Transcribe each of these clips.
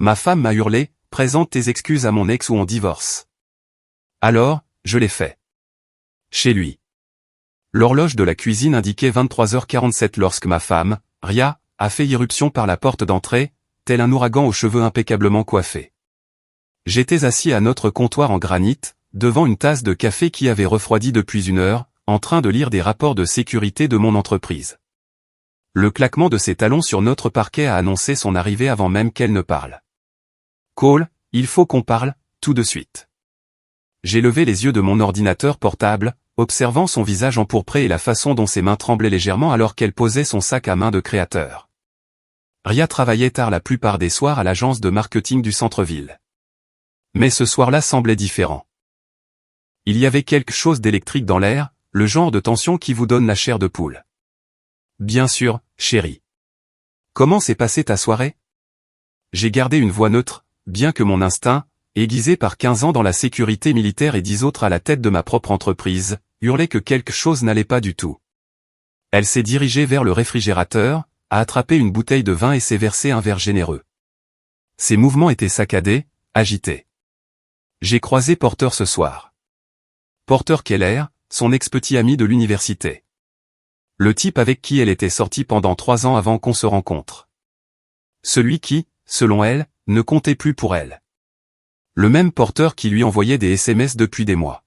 Ma femme m'a hurlé, présente tes excuses à mon ex ou on divorce. Alors, je l'ai fait. Chez lui. L'horloge de la cuisine indiquait 23h47 lorsque ma femme, Ria, a fait irruption par la porte d'entrée, tel un ouragan aux cheveux impeccablement coiffés. J'étais assis à notre comptoir en granit, devant une tasse de café qui avait refroidi depuis 1 heure, en train de lire des rapports de sécurité de mon entreprise. Le claquement de ses talons sur notre parquet a annoncé son arrivée avant même qu'elle ne parle. Cole, il faut qu'on parle, tout de suite. J'ai levé les yeux de mon ordinateur portable, observant son visage empourpré et la façon dont ses mains tremblaient légèrement alors qu'elle posait son sac à main de créateur. Ria travaillait tard la plupart des soirs à l'agence de marketing du centre-ville. Mais ce soir-là semblait différent. Il y avait quelque chose d'électrique dans l'air, le genre de tension qui vous donne la chair de poule. Bien sûr, chérie. Comment s'est passée ta soirée? J'ai gardé une voix neutre, bien que mon instinct, aiguisé par 15 ans dans la sécurité militaire et 10 autres à la tête de ma propre entreprise, hurlait que quelque chose n'allait pas du tout. Elle s'est dirigée vers le réfrigérateur, a attrapé une bouteille de vin et s'est versé un verre généreux. Ses mouvements étaient saccadés, agités. J'ai croisé Porter ce soir. Porter Keller, son ex-petit ami de l'université. Le type avec qui elle était sortie pendant 3 ans avant qu'on se rencontre. Celui qui, selon elle, ne comptait plus pour elle. Le même Porter qui lui envoyait des SMS depuis des mois.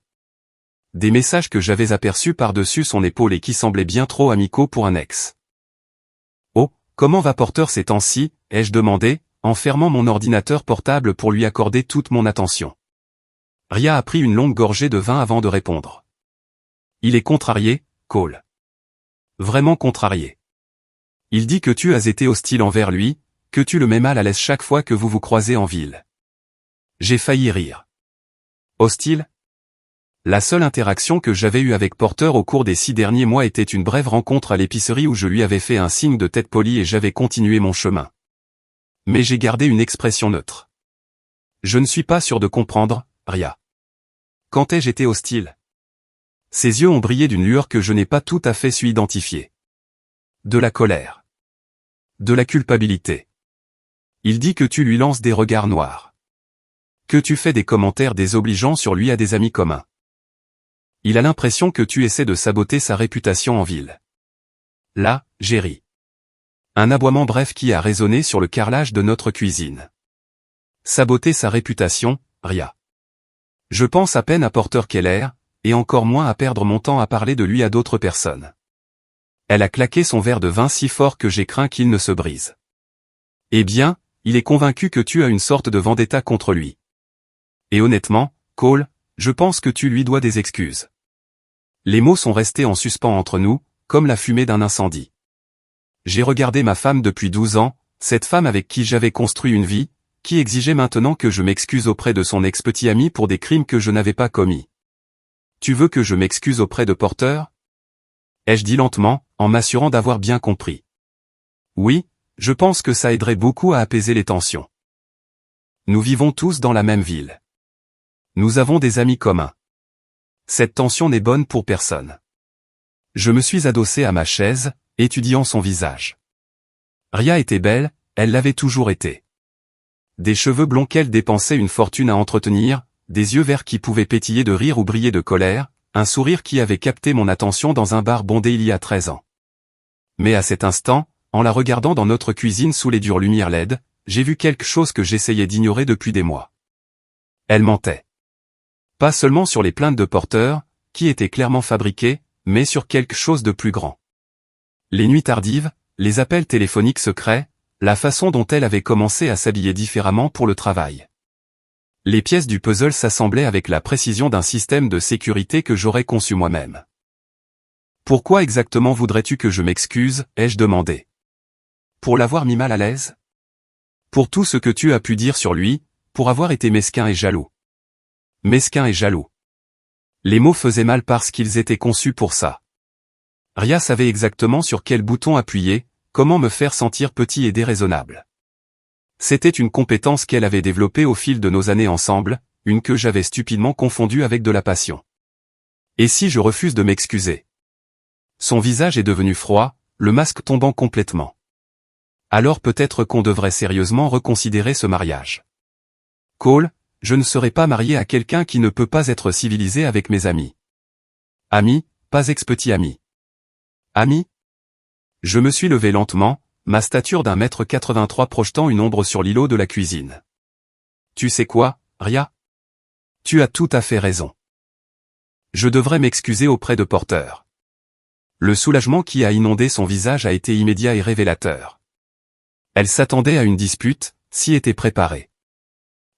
Des messages que j'avais aperçus par-dessus son épaule et qui semblaient bien trop amicaux pour un ex. Oh, comment va Porter ces temps-ci, ai-je demandé, en fermant mon ordinateur portable pour lui accorder toute mon attention. Ria a pris une longue gorgée de vin avant de répondre. Il est contrarié, Cole. Vraiment contrarié. Il dit que tu as été hostile envers lui, que tu le mets mal à l'aise chaque fois que vous vous croisez en ville. J'ai failli rire. Hostile? La seule interaction que j'avais eue avec Porter au cours des 6 derniers mois était une brève rencontre à l'épicerie où je lui avais fait un signe de tête poli et j'avais continué mon chemin. Mais j'ai gardé une expression neutre. Je ne suis pas sûr de comprendre, Ria. Quand ai-je été hostile? Ses yeux ont brillé d'une lueur que je n'ai pas tout à fait su identifier. De la colère. De la culpabilité. Il dit que tu lui lances des regards noirs. Que tu fais des commentaires désobligeants sur lui à des amis communs. Il a l'impression que tu essaies de saboter sa réputation en ville. Là, j'ai ri. Un aboiement bref qui a résonné sur le carrelage de notre cuisine. Saboter sa réputation, Ria. Je pense à peine à Porter Keller, et encore moins à perdre mon temps à parler de lui à d'autres personnes. Elle a claqué son verre de vin si fort que j'ai craint qu'il ne se brise. Eh bien, il est convaincu que tu as une sorte de vendetta contre lui. Et honnêtement, Cole, je pense que tu lui dois des excuses. Les mots sont restés en suspens entre nous, comme la fumée d'un incendie. J'ai regardé ma femme depuis 12 ans, cette femme avec qui j'avais construit une vie, qui exigeait maintenant que je m'excuse auprès de son ex-petit ami pour des crimes que je n'avais pas commis. Tu veux que je m'excuse auprès de Porter? Ai-je dit lentement, en m'assurant d'avoir bien compris. Oui, je pense que ça aiderait beaucoup à apaiser les tensions. Nous vivons tous dans la même ville. Nous avons des amis communs. Cette tension n'est bonne pour personne. Je me suis adossé à ma chaise, étudiant son visage. Ria était belle, elle l'avait toujours été. Des cheveux blonds qu'elle dépensait une fortune à entretenir, des yeux verts qui pouvaient pétiller de rire ou briller de colère, un sourire qui avait capté mon attention dans un bar bondé il y a 13 ans. Mais à cet instant, en la regardant dans notre cuisine sous les dures lumières LED, j'ai vu quelque chose que j'essayais d'ignorer depuis des mois. Elle mentait. Pas seulement sur les plaintes de Porter, qui étaient clairement fabriquées, mais sur quelque chose de plus grand. Les nuits tardives, les appels téléphoniques secrets, la façon dont elle avait commencé à s'habiller différemment pour le travail. Les pièces du puzzle s'assemblaient avec la précision d'un système de sécurité que j'aurais conçu moi-même. Pourquoi exactement voudrais-tu que je m'excuse, ai-je demandé. Pour l'avoir mis mal à l'aise? Pour tout ce que tu as pu dire sur lui, pour avoir été mesquin et jaloux. Mesquin et jaloux. Les mots faisaient mal parce qu'ils étaient conçus pour ça. Ria savait exactement sur quel bouton appuyer, comment me faire sentir petit et déraisonnable. C'était une compétence qu'elle avait développée au fil de nos années ensemble, une que j'avais stupidement confondue avec de la passion. Et si je refuse de m'excuser? Son visage est devenu froid, le masque tombant complètement. Alors peut-être qu'on devrait sérieusement reconsidérer ce mariage. Cole, je ne serai pas marié à quelqu'un qui ne peut pas être civilisé avec mes amis. Amis, pas ex-petit ami. Ami? Je me suis levé lentement, ma stature d'1,83 m projetant une ombre sur l'îlot de la cuisine. Tu sais quoi, Ria? Tu as tout à fait raison. Je devrais m'excuser auprès de Porter. Le soulagement qui a inondé son visage a été immédiat et révélateur. Elle s'attendait à une dispute, s'y était préparée.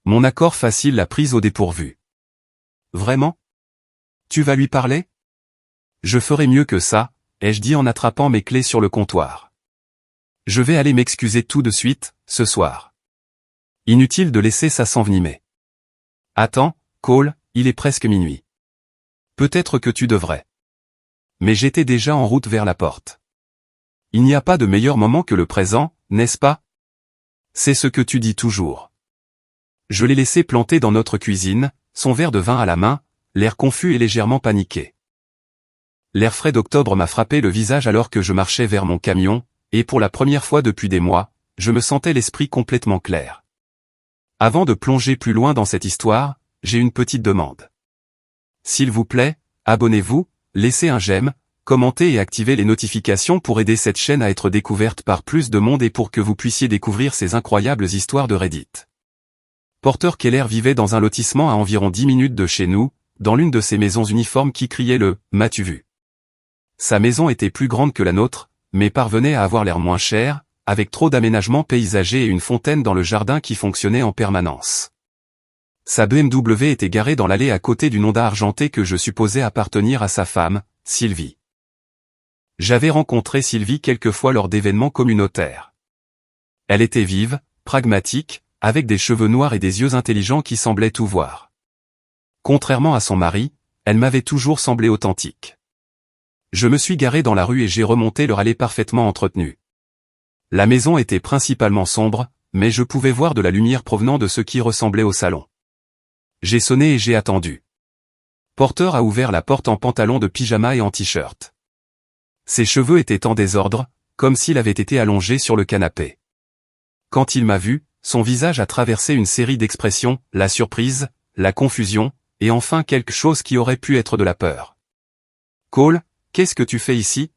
Mon accord facile l'a prise au dépourvu. Vraiment? Tu vas lui parler? Je ferai mieux que ça, ai-je dit en attrapant mes clés sur le comptoir. Je vais aller m'excuser tout de suite, ce soir. Inutile de laisser ça s'envenimer. Attends, Cole, il est presque minuit. Peut-être que tu devrais. Mais j'étais déjà en route vers la porte. Il n'y a pas de meilleur moment que le présent, n'est-ce pas? C'est ce que tu dis toujours. Je l'ai laissé planter dans notre cuisine, son verre de vin à la main, l'air confus et légèrement paniqué. L'air frais d'octobre m'a frappé le visage alors que je marchais vers mon camion, et pour la première fois depuis des mois, je me sentais l'esprit complètement clair. Avant de plonger plus loin dans cette histoire, j'ai une petite demande. S'il vous plaît, abonnez-vous, laissez un j'aime, commentez et activez les notifications pour aider cette chaîne à être découverte par plus de monde et pour que vous puissiez découvrir ces incroyables histoires de Reddit. Porter Keller vivait dans un lotissement à environ 10 minutes de chez nous, dans l'une de ces maisons uniformes qui criait le « M'as-tu vu ?» Sa maison était plus grande que la nôtre, mais parvenait à avoir l'air moins cher, avec trop d'aménagements paysagers et une fontaine dans le jardin qui fonctionnait en permanence. Sa BMW était garée dans l'allée à côté d'une Honda argentée que je supposais appartenir à sa femme, Sylvie. J'avais rencontré Sylvie quelques fois lors d'événements communautaires. Elle était vive, pragmatique, avec des cheveux noirs et des yeux intelligents qui semblaient tout voir. Contrairement à son mari, elle m'avait toujours semblé authentique. Je me suis garé dans la rue et j'ai remonté leur allée parfaitement entretenue. La maison était principalement sombre, mais je pouvais voir de la lumière provenant de ce qui ressemblait au salon. J'ai sonné et j'ai attendu. Porter a ouvert la porte en pantalon de pyjama et en t-shirt. Ses cheveux étaient en désordre, comme s'il avait été allongé sur le canapé. Quand il m'a vu, son visage a traversé une série d'expressions, la surprise, la confusion, et enfin quelque chose qui aurait pu être de la peur. « Cole, qu'est-ce que tu fais ici ? »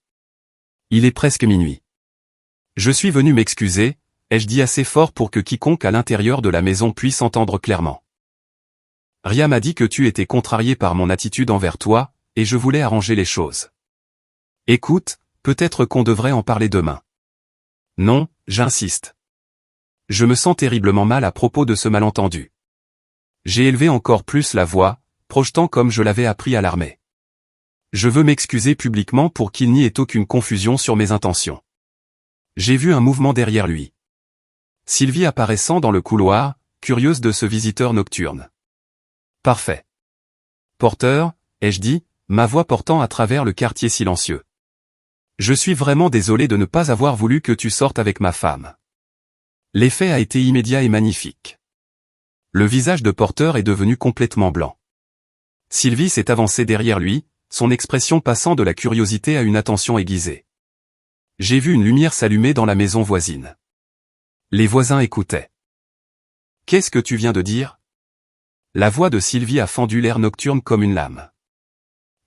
Il est presque minuit. Je suis venu m'excuser, ai-je dit assez fort pour que quiconque à l'intérieur de la maison puisse entendre clairement. Ria m'a dit que tu étais contrarié par mon attitude envers toi, et je voulais arranger les choses. Écoute, peut-être qu'on devrait en parler demain. Non, j'insiste. Je me sens terriblement mal à propos de ce malentendu. J'ai élevé encore plus la voix, projetant comme je l'avais appris à l'armée. Je veux m'excuser publiquement pour qu'il n'y ait aucune confusion sur mes intentions. J'ai vu un mouvement derrière lui. Sylvie apparaissant dans le couloir, curieuse de ce visiteur nocturne. Parfait. Porter, ai-je dit, ma voix portant à travers le quartier silencieux. Je suis vraiment désolé de ne pas avoir voulu que tu sortes avec ma femme. L'effet a été immédiat et magnifique. Le visage de Porter est devenu complètement blanc. Sylvie s'est avancée derrière lui, son expression passant de la curiosité à une attention aiguisée. J'ai vu une lumière s'allumer dans la maison voisine. Les voisins écoutaient. « Qu'est-ce que tu viens de dire ?» La voix de Sylvie a fendu l'air nocturne comme une lame.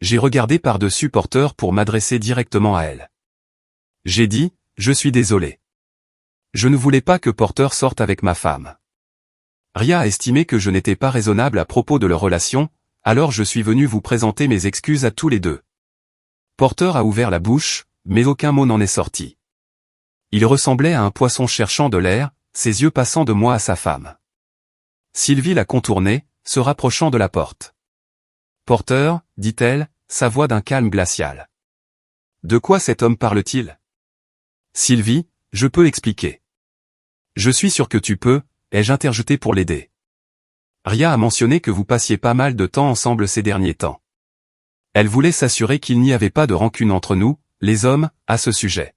J'ai regardé par-dessus Porter pour m'adresser directement à elle. J'ai dit, je suis désolé. Je ne voulais pas que Porter sorte avec ma femme. Ria a estimé que je n'étais pas raisonnable à propos de leur relation, alors je suis venu vous présenter mes excuses à tous les deux. Porter a ouvert la bouche, mais aucun mot n'en est sorti. Il ressemblait à un poisson cherchant de l'air, ses yeux passant de moi à sa femme. Sylvie l'a contourné, se rapprochant de la porte. « Porter, dit-elle, sa voix d'un calme glacial. De quoi cet homme parle-t-il ? Sylvie, je peux expliquer. Je suis sûr que tu peux, ai-je interjeté pour l'aider. Ria a mentionné que vous passiez pas mal de temps ensemble ces derniers temps. Elle voulait s'assurer qu'il n'y avait pas de rancune entre nous, les hommes, à ce sujet.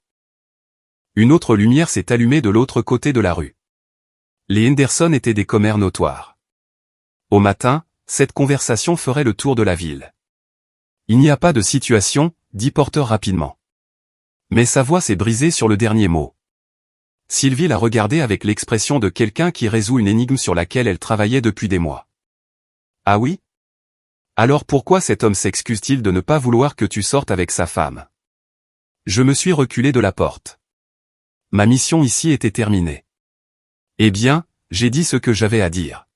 Une autre lumière s'est allumée de l'autre côté de la rue. Les Henderson étaient des commères notoires. Au matin, cette conversation ferait le tour de la ville. Il n'y a pas de situation, dit Porter rapidement. Mais sa voix s'est brisée sur le dernier mot. Sylvie la regardait avec l'expression de quelqu'un qui résout une énigme sur laquelle elle travaillait depuis des mois. Ah oui? Alors pourquoi cet homme s'excuse-t-il de ne pas vouloir que tu sortes avec sa femme? Je me suis reculé de la porte. Ma mission ici était terminée. Eh bien, j'ai dit ce que j'avais à dire.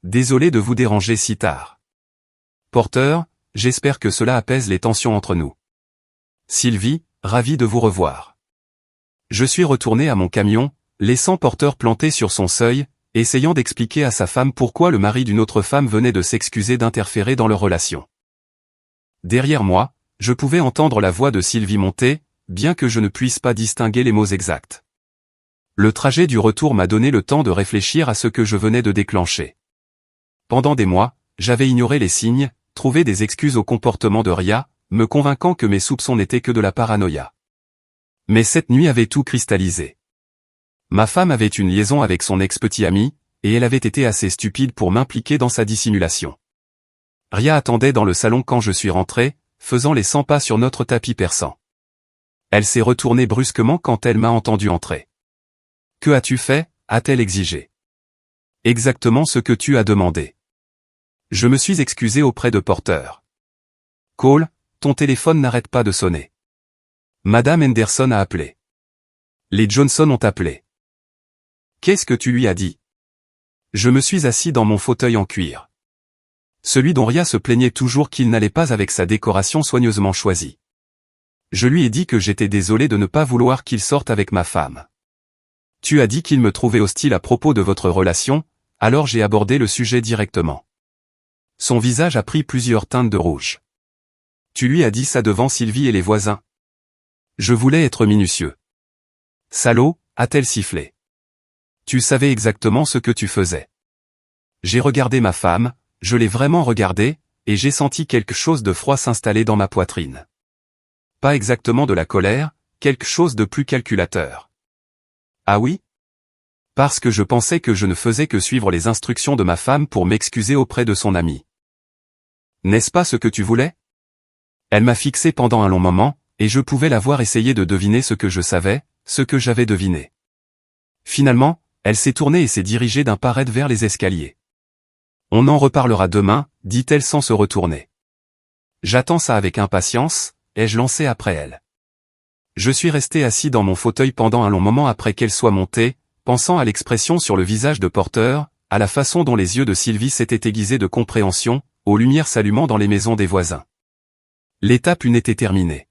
Désolé de vous déranger si tard. Porter, j'espère que cela apaise les tensions entre nous. Sylvie, ravi de vous revoir. Je suis retourné à mon camion, laissant Porter planté sur son seuil, essayant d'expliquer à sa femme pourquoi le mari d'une autre femme venait de s'excuser d'interférer dans leur relation. Derrière moi, je pouvais entendre la voix de Sylvie monter, bien que je ne puisse pas distinguer les mots exacts. Le trajet du retour m'a donné le temps de réfléchir à ce que je venais de déclencher. Pendant des mois, j'avais ignoré les signes, trouvé des excuses au comportement de Ria, me convainquant que mes soupçons n'étaient que de la paranoïa. Mais cette nuit avait tout cristallisé. Ma femme avait une liaison avec son ex-petit ami, et elle avait été assez stupide pour m'impliquer dans sa dissimulation. Ria attendait dans le salon quand je suis rentré, faisant les 100 pas sur notre tapis persan. Elle s'est retournée brusquement quand elle m'a entendu entrer. « Que as-tu fait » a-t-elle exigé. « Exactement ce que tu as demandé. » Je me suis excusé auprès de Porter. « Cole, ton téléphone n'arrête pas de sonner. » Madame Henderson a appelé. Les Johnson ont appelé. Qu'est-ce que tu lui as dit? Je me suis assis dans mon fauteuil en cuir. Celui dont Ria se plaignait toujours qu'il n'allait pas avec sa décoration soigneusement choisie. Je lui ai dit que j'étais désolé de ne pas vouloir qu'il sorte avec ma femme. Tu as dit qu'il me trouvait hostile à propos de votre relation, alors j'ai abordé le sujet directement. Son visage a pris plusieurs teintes de rouge. Tu lui as dit ça devant Sylvie et les voisins. Je voulais être minutieux. Salaud, a-t-elle sifflé. Tu savais exactement ce que tu faisais. J'ai regardé ma femme, je l'ai vraiment regardée, et j'ai senti quelque chose de froid s'installer dans ma poitrine. Pas exactement de la colère, quelque chose de plus calculateur. Ah oui? Parce que je pensais que je ne faisais que suivre les instructions de ma femme pour m'excuser auprès de son ami. N'est-ce pas ce que tu voulais? Elle m'a fixé pendant un long moment, et je pouvais la voir essayer de deviner ce que je savais, ce que j'avais deviné. Finalement, elle s'est tournée et s'est dirigée d'un pas raide vers les escaliers. On en reparlera demain, dit-elle sans se retourner. J'attends ça avec impatience, ai-je lancé après elle. Je suis resté assis dans mon fauteuil pendant un long moment après qu'elle soit montée, pensant à l'expression sur le visage de Porter, à la façon dont les yeux de Sylvie s'étaient aiguisés de compréhension, aux lumières s'allumant dans les maisons des voisins. L'étape 1 était terminée.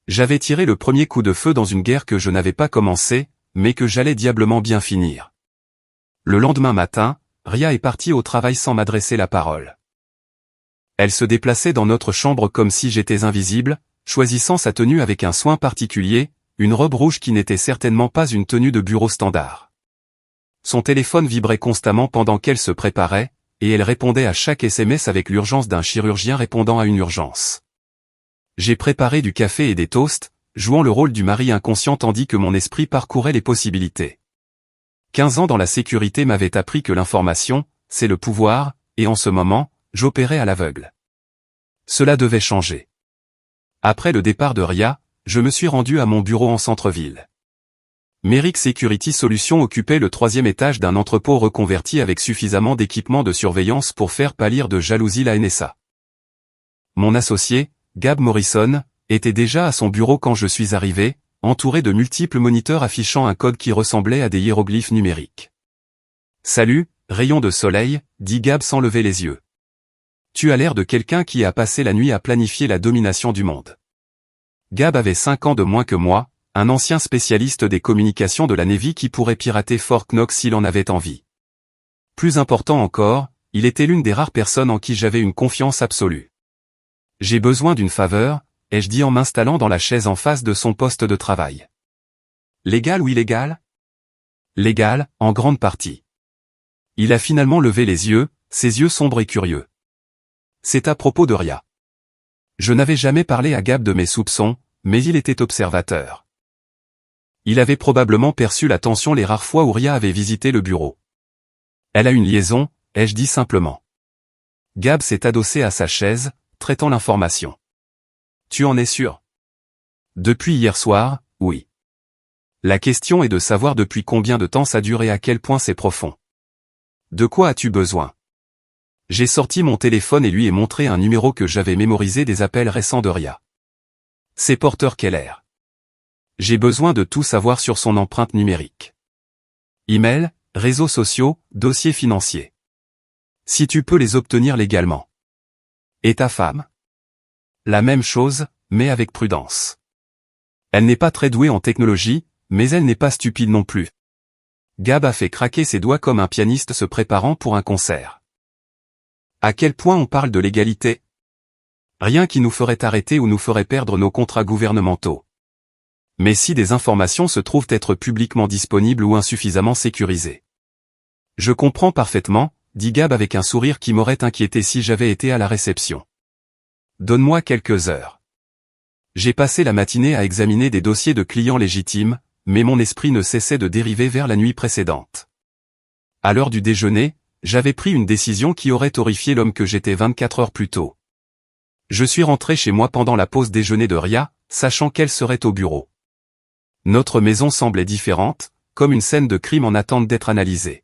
J'avais tiré le premier coup de feu dans une guerre que je n'avais pas commencée, mais que j'allais diablement bien finir. Le lendemain matin, Ria est partie au travail sans m'adresser la parole. Elle se déplaçait dans notre chambre comme si j'étais invisible, choisissant sa tenue avec un soin particulier, une robe rouge qui n'était certainement pas une tenue de bureau standard. Son téléphone vibrait constamment pendant qu'elle se préparait, et elle répondait à chaque SMS avec l'urgence d'un chirurgien répondant à une urgence. J'ai préparé du café et des toasts, jouant le rôle du mari inconscient tandis que mon esprit parcourait les possibilités. 15 ans dans la sécurité m'avaient appris que l'information, c'est le pouvoir, et en ce moment, j'opérais à l'aveugle. Cela devait changer. Après le départ de Ria, je me suis rendu à mon bureau en centre-ville. Merrick Security Solutions occupait le 3e étage d'un entrepôt reconverti avec suffisamment d'équipements de surveillance pour faire pâlir de jalousie la NSA. Mon associé, Gab Morrison, était déjà à son bureau quand je suis arrivé, entouré de multiples moniteurs affichant un code qui ressemblait à des hiéroglyphes numériques. « Salut, rayon de soleil », dit Gab sans lever les yeux. « Tu as l'air de quelqu'un qui a passé la nuit à planifier la domination du monde. » Gab avait 5 ans de moins que moi, un ancien spécialiste des communications de la Navy qui pourrait pirater Fort Knox s'il en avait envie. Plus important encore, il était l'une des rares personnes en qui j'avais une confiance absolue. « J'ai besoin d'une faveur », ai-je dit en m'installant dans la chaise en face de son poste de travail. « Légal ou illégal ?»« Légal, en grande partie. » Il a finalement levé les yeux, ses yeux sombres et curieux. « C'est à propos de Ria. » Je n'avais jamais parlé à Gab de mes soupçons, mais il était observateur. Il avait probablement perçu la tension les rares fois où Ria avait visité le bureau. « Elle a une liaison », ai-je dit simplement. Gab s'est adossé à sa chaise, traitant l'information. « Tu en es sûr ?» « Depuis hier soir, oui. La question est de savoir depuis combien de temps ça dure et à quel point c'est profond. De quoi as-tu besoin? J'ai sorti mon téléphone et lui ai montré un numéro que j'avais mémorisé des appels récents de Ria. C'est Porter Keller. J'ai besoin de tout savoir sur son empreinte numérique. Email, réseaux sociaux, dossiers financiers. Si tu peux les obtenir légalement. Et ta femme? La même chose, mais avec prudence. Elle n'est pas très douée en technologie, mais elle n'est pas stupide non plus. Gab a fait craquer ses doigts comme un pianiste se préparant pour un concert. À quel point on parle de légalité? Rien qui nous ferait arrêter ou nous ferait perdre nos contrats gouvernementaux. Mais si des informations se trouvent être publiquement disponibles ou insuffisamment sécurisées. Je comprends parfaitement, dit Gab avec un sourire qui m'aurait inquiété si j'avais été à la réception. Donne-moi quelques heures. J'ai passé la matinée à examiner des dossiers de clients légitimes, mais mon esprit ne cessait de dériver vers la nuit précédente. À l'heure du déjeuner, j'avais pris une décision qui aurait horrifié l'homme que j'étais 24 heures plus tôt. Je suis rentré chez moi pendant la pause déjeuner de Ria, sachant qu'elle serait au bureau. Notre maison semblait différente, comme une scène de crime en attente d'être analysée.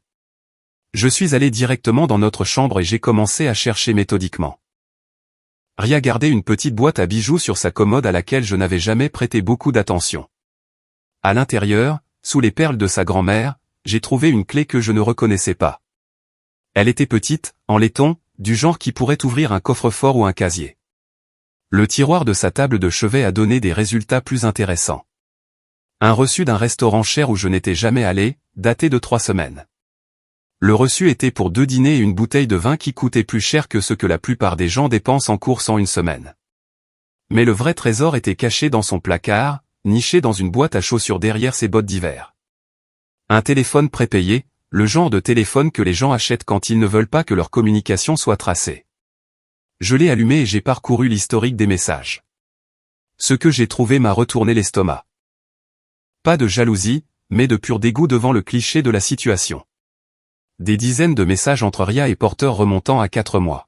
Je suis allé directement dans notre chambre et j'ai commencé à chercher méthodiquement. Ria gardait une petite boîte à bijoux sur sa commode à laquelle je n'avais jamais prêté beaucoup d'attention. À l'intérieur, sous les perles de sa grand-mère, j'ai trouvé une clé que je ne reconnaissais pas. Elle était petite, en laiton, du genre qui pourrait ouvrir un coffre-fort ou un casier. Le tiroir de sa table de chevet a donné des résultats plus intéressants. Un reçu d'un restaurant cher où je n'étais jamais allé, daté de 3 semaines. Le reçu était pour 2 dîners et une bouteille de vin qui coûtait plus cher que ce que la plupart des gens dépensent en course en une semaine. Mais le vrai trésor était caché dans son placard, niché dans une boîte à chaussures derrière ses bottes d'hiver. Un téléphone prépayé, le genre de téléphone que les gens achètent quand ils ne veulent pas que leur communication soit tracée. Je l'ai allumé et j'ai parcouru l'historique des messages. Ce que j'ai trouvé m'a retourné l'estomac. Pas de jalousie, mais de pur dégoût devant le cliché de la situation. Des dizaines de messages entre Ria et Porter remontant à 4 mois.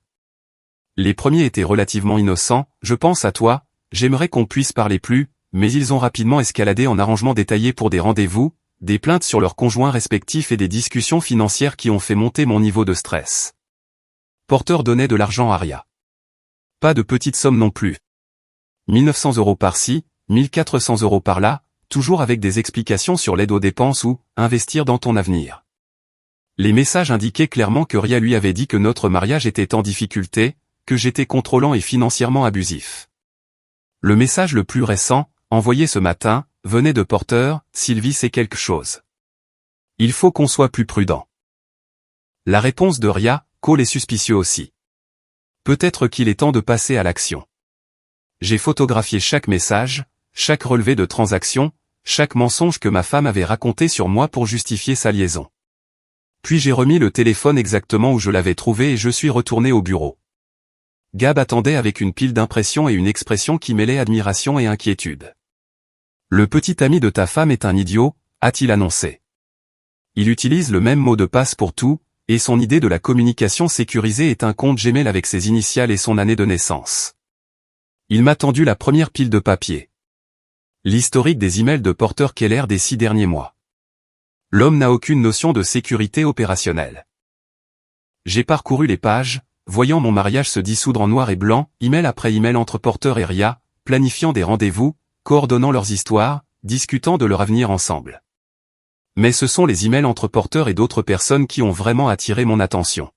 Les premiers étaient relativement innocents, je pense à toi, j'aimerais qu'on puisse parler plus, mais ils ont rapidement escaladé en arrangements détaillés pour des rendez-vous, des plaintes sur leurs conjoints respectifs et des discussions financières qui ont fait monter mon niveau de stress. Porter donnait de l'argent à Ria. Pas de petites sommes non plus. 1900 € par-ci, 1400 € par-là, toujours avec des explications sur l'aide aux dépenses ou « investir dans ton avenir ». Les messages indiquaient clairement que Ria lui avait dit que notre mariage était en difficulté, que j'étais contrôlant et financièrement abusif. Le message le plus récent, envoyé ce matin, venait de Porter, Sylvie sait quelque chose. Il faut qu'on soit plus prudent. La réponse de Ria, Cole est suspicieux aussi. Peut-être qu'il est temps de passer à l'action. J'ai photographié chaque message, chaque relevé de transaction, chaque mensonge que ma femme avait raconté sur moi pour justifier sa liaison. Puis j'ai remis le téléphone exactement où je l'avais trouvé et je suis retourné au bureau. Gab attendait avec une pile d'impressions et une expression qui mêlait admiration et inquiétude. Le petit ami de ta femme est un idiot, a-t-il annoncé. Il utilise le même mot de passe pour tout, et son idée de la communication sécurisée est un compte Gmail avec ses initiales et son année de naissance. Il m'a tendu la première pile de papier. L'historique des emails de Porter Keller des 6 derniers mois. L'homme n'a aucune notion de sécurité opérationnelle. J'ai parcouru les pages, voyant mon mariage se dissoudre en noir et blanc, email après email entre Porter et Ria, planifiant des rendez-vous, coordonnant leurs histoires, discutant de leur avenir ensemble. Mais ce sont les emails entre Porter et d'autres personnes qui ont vraiment attiré mon attention.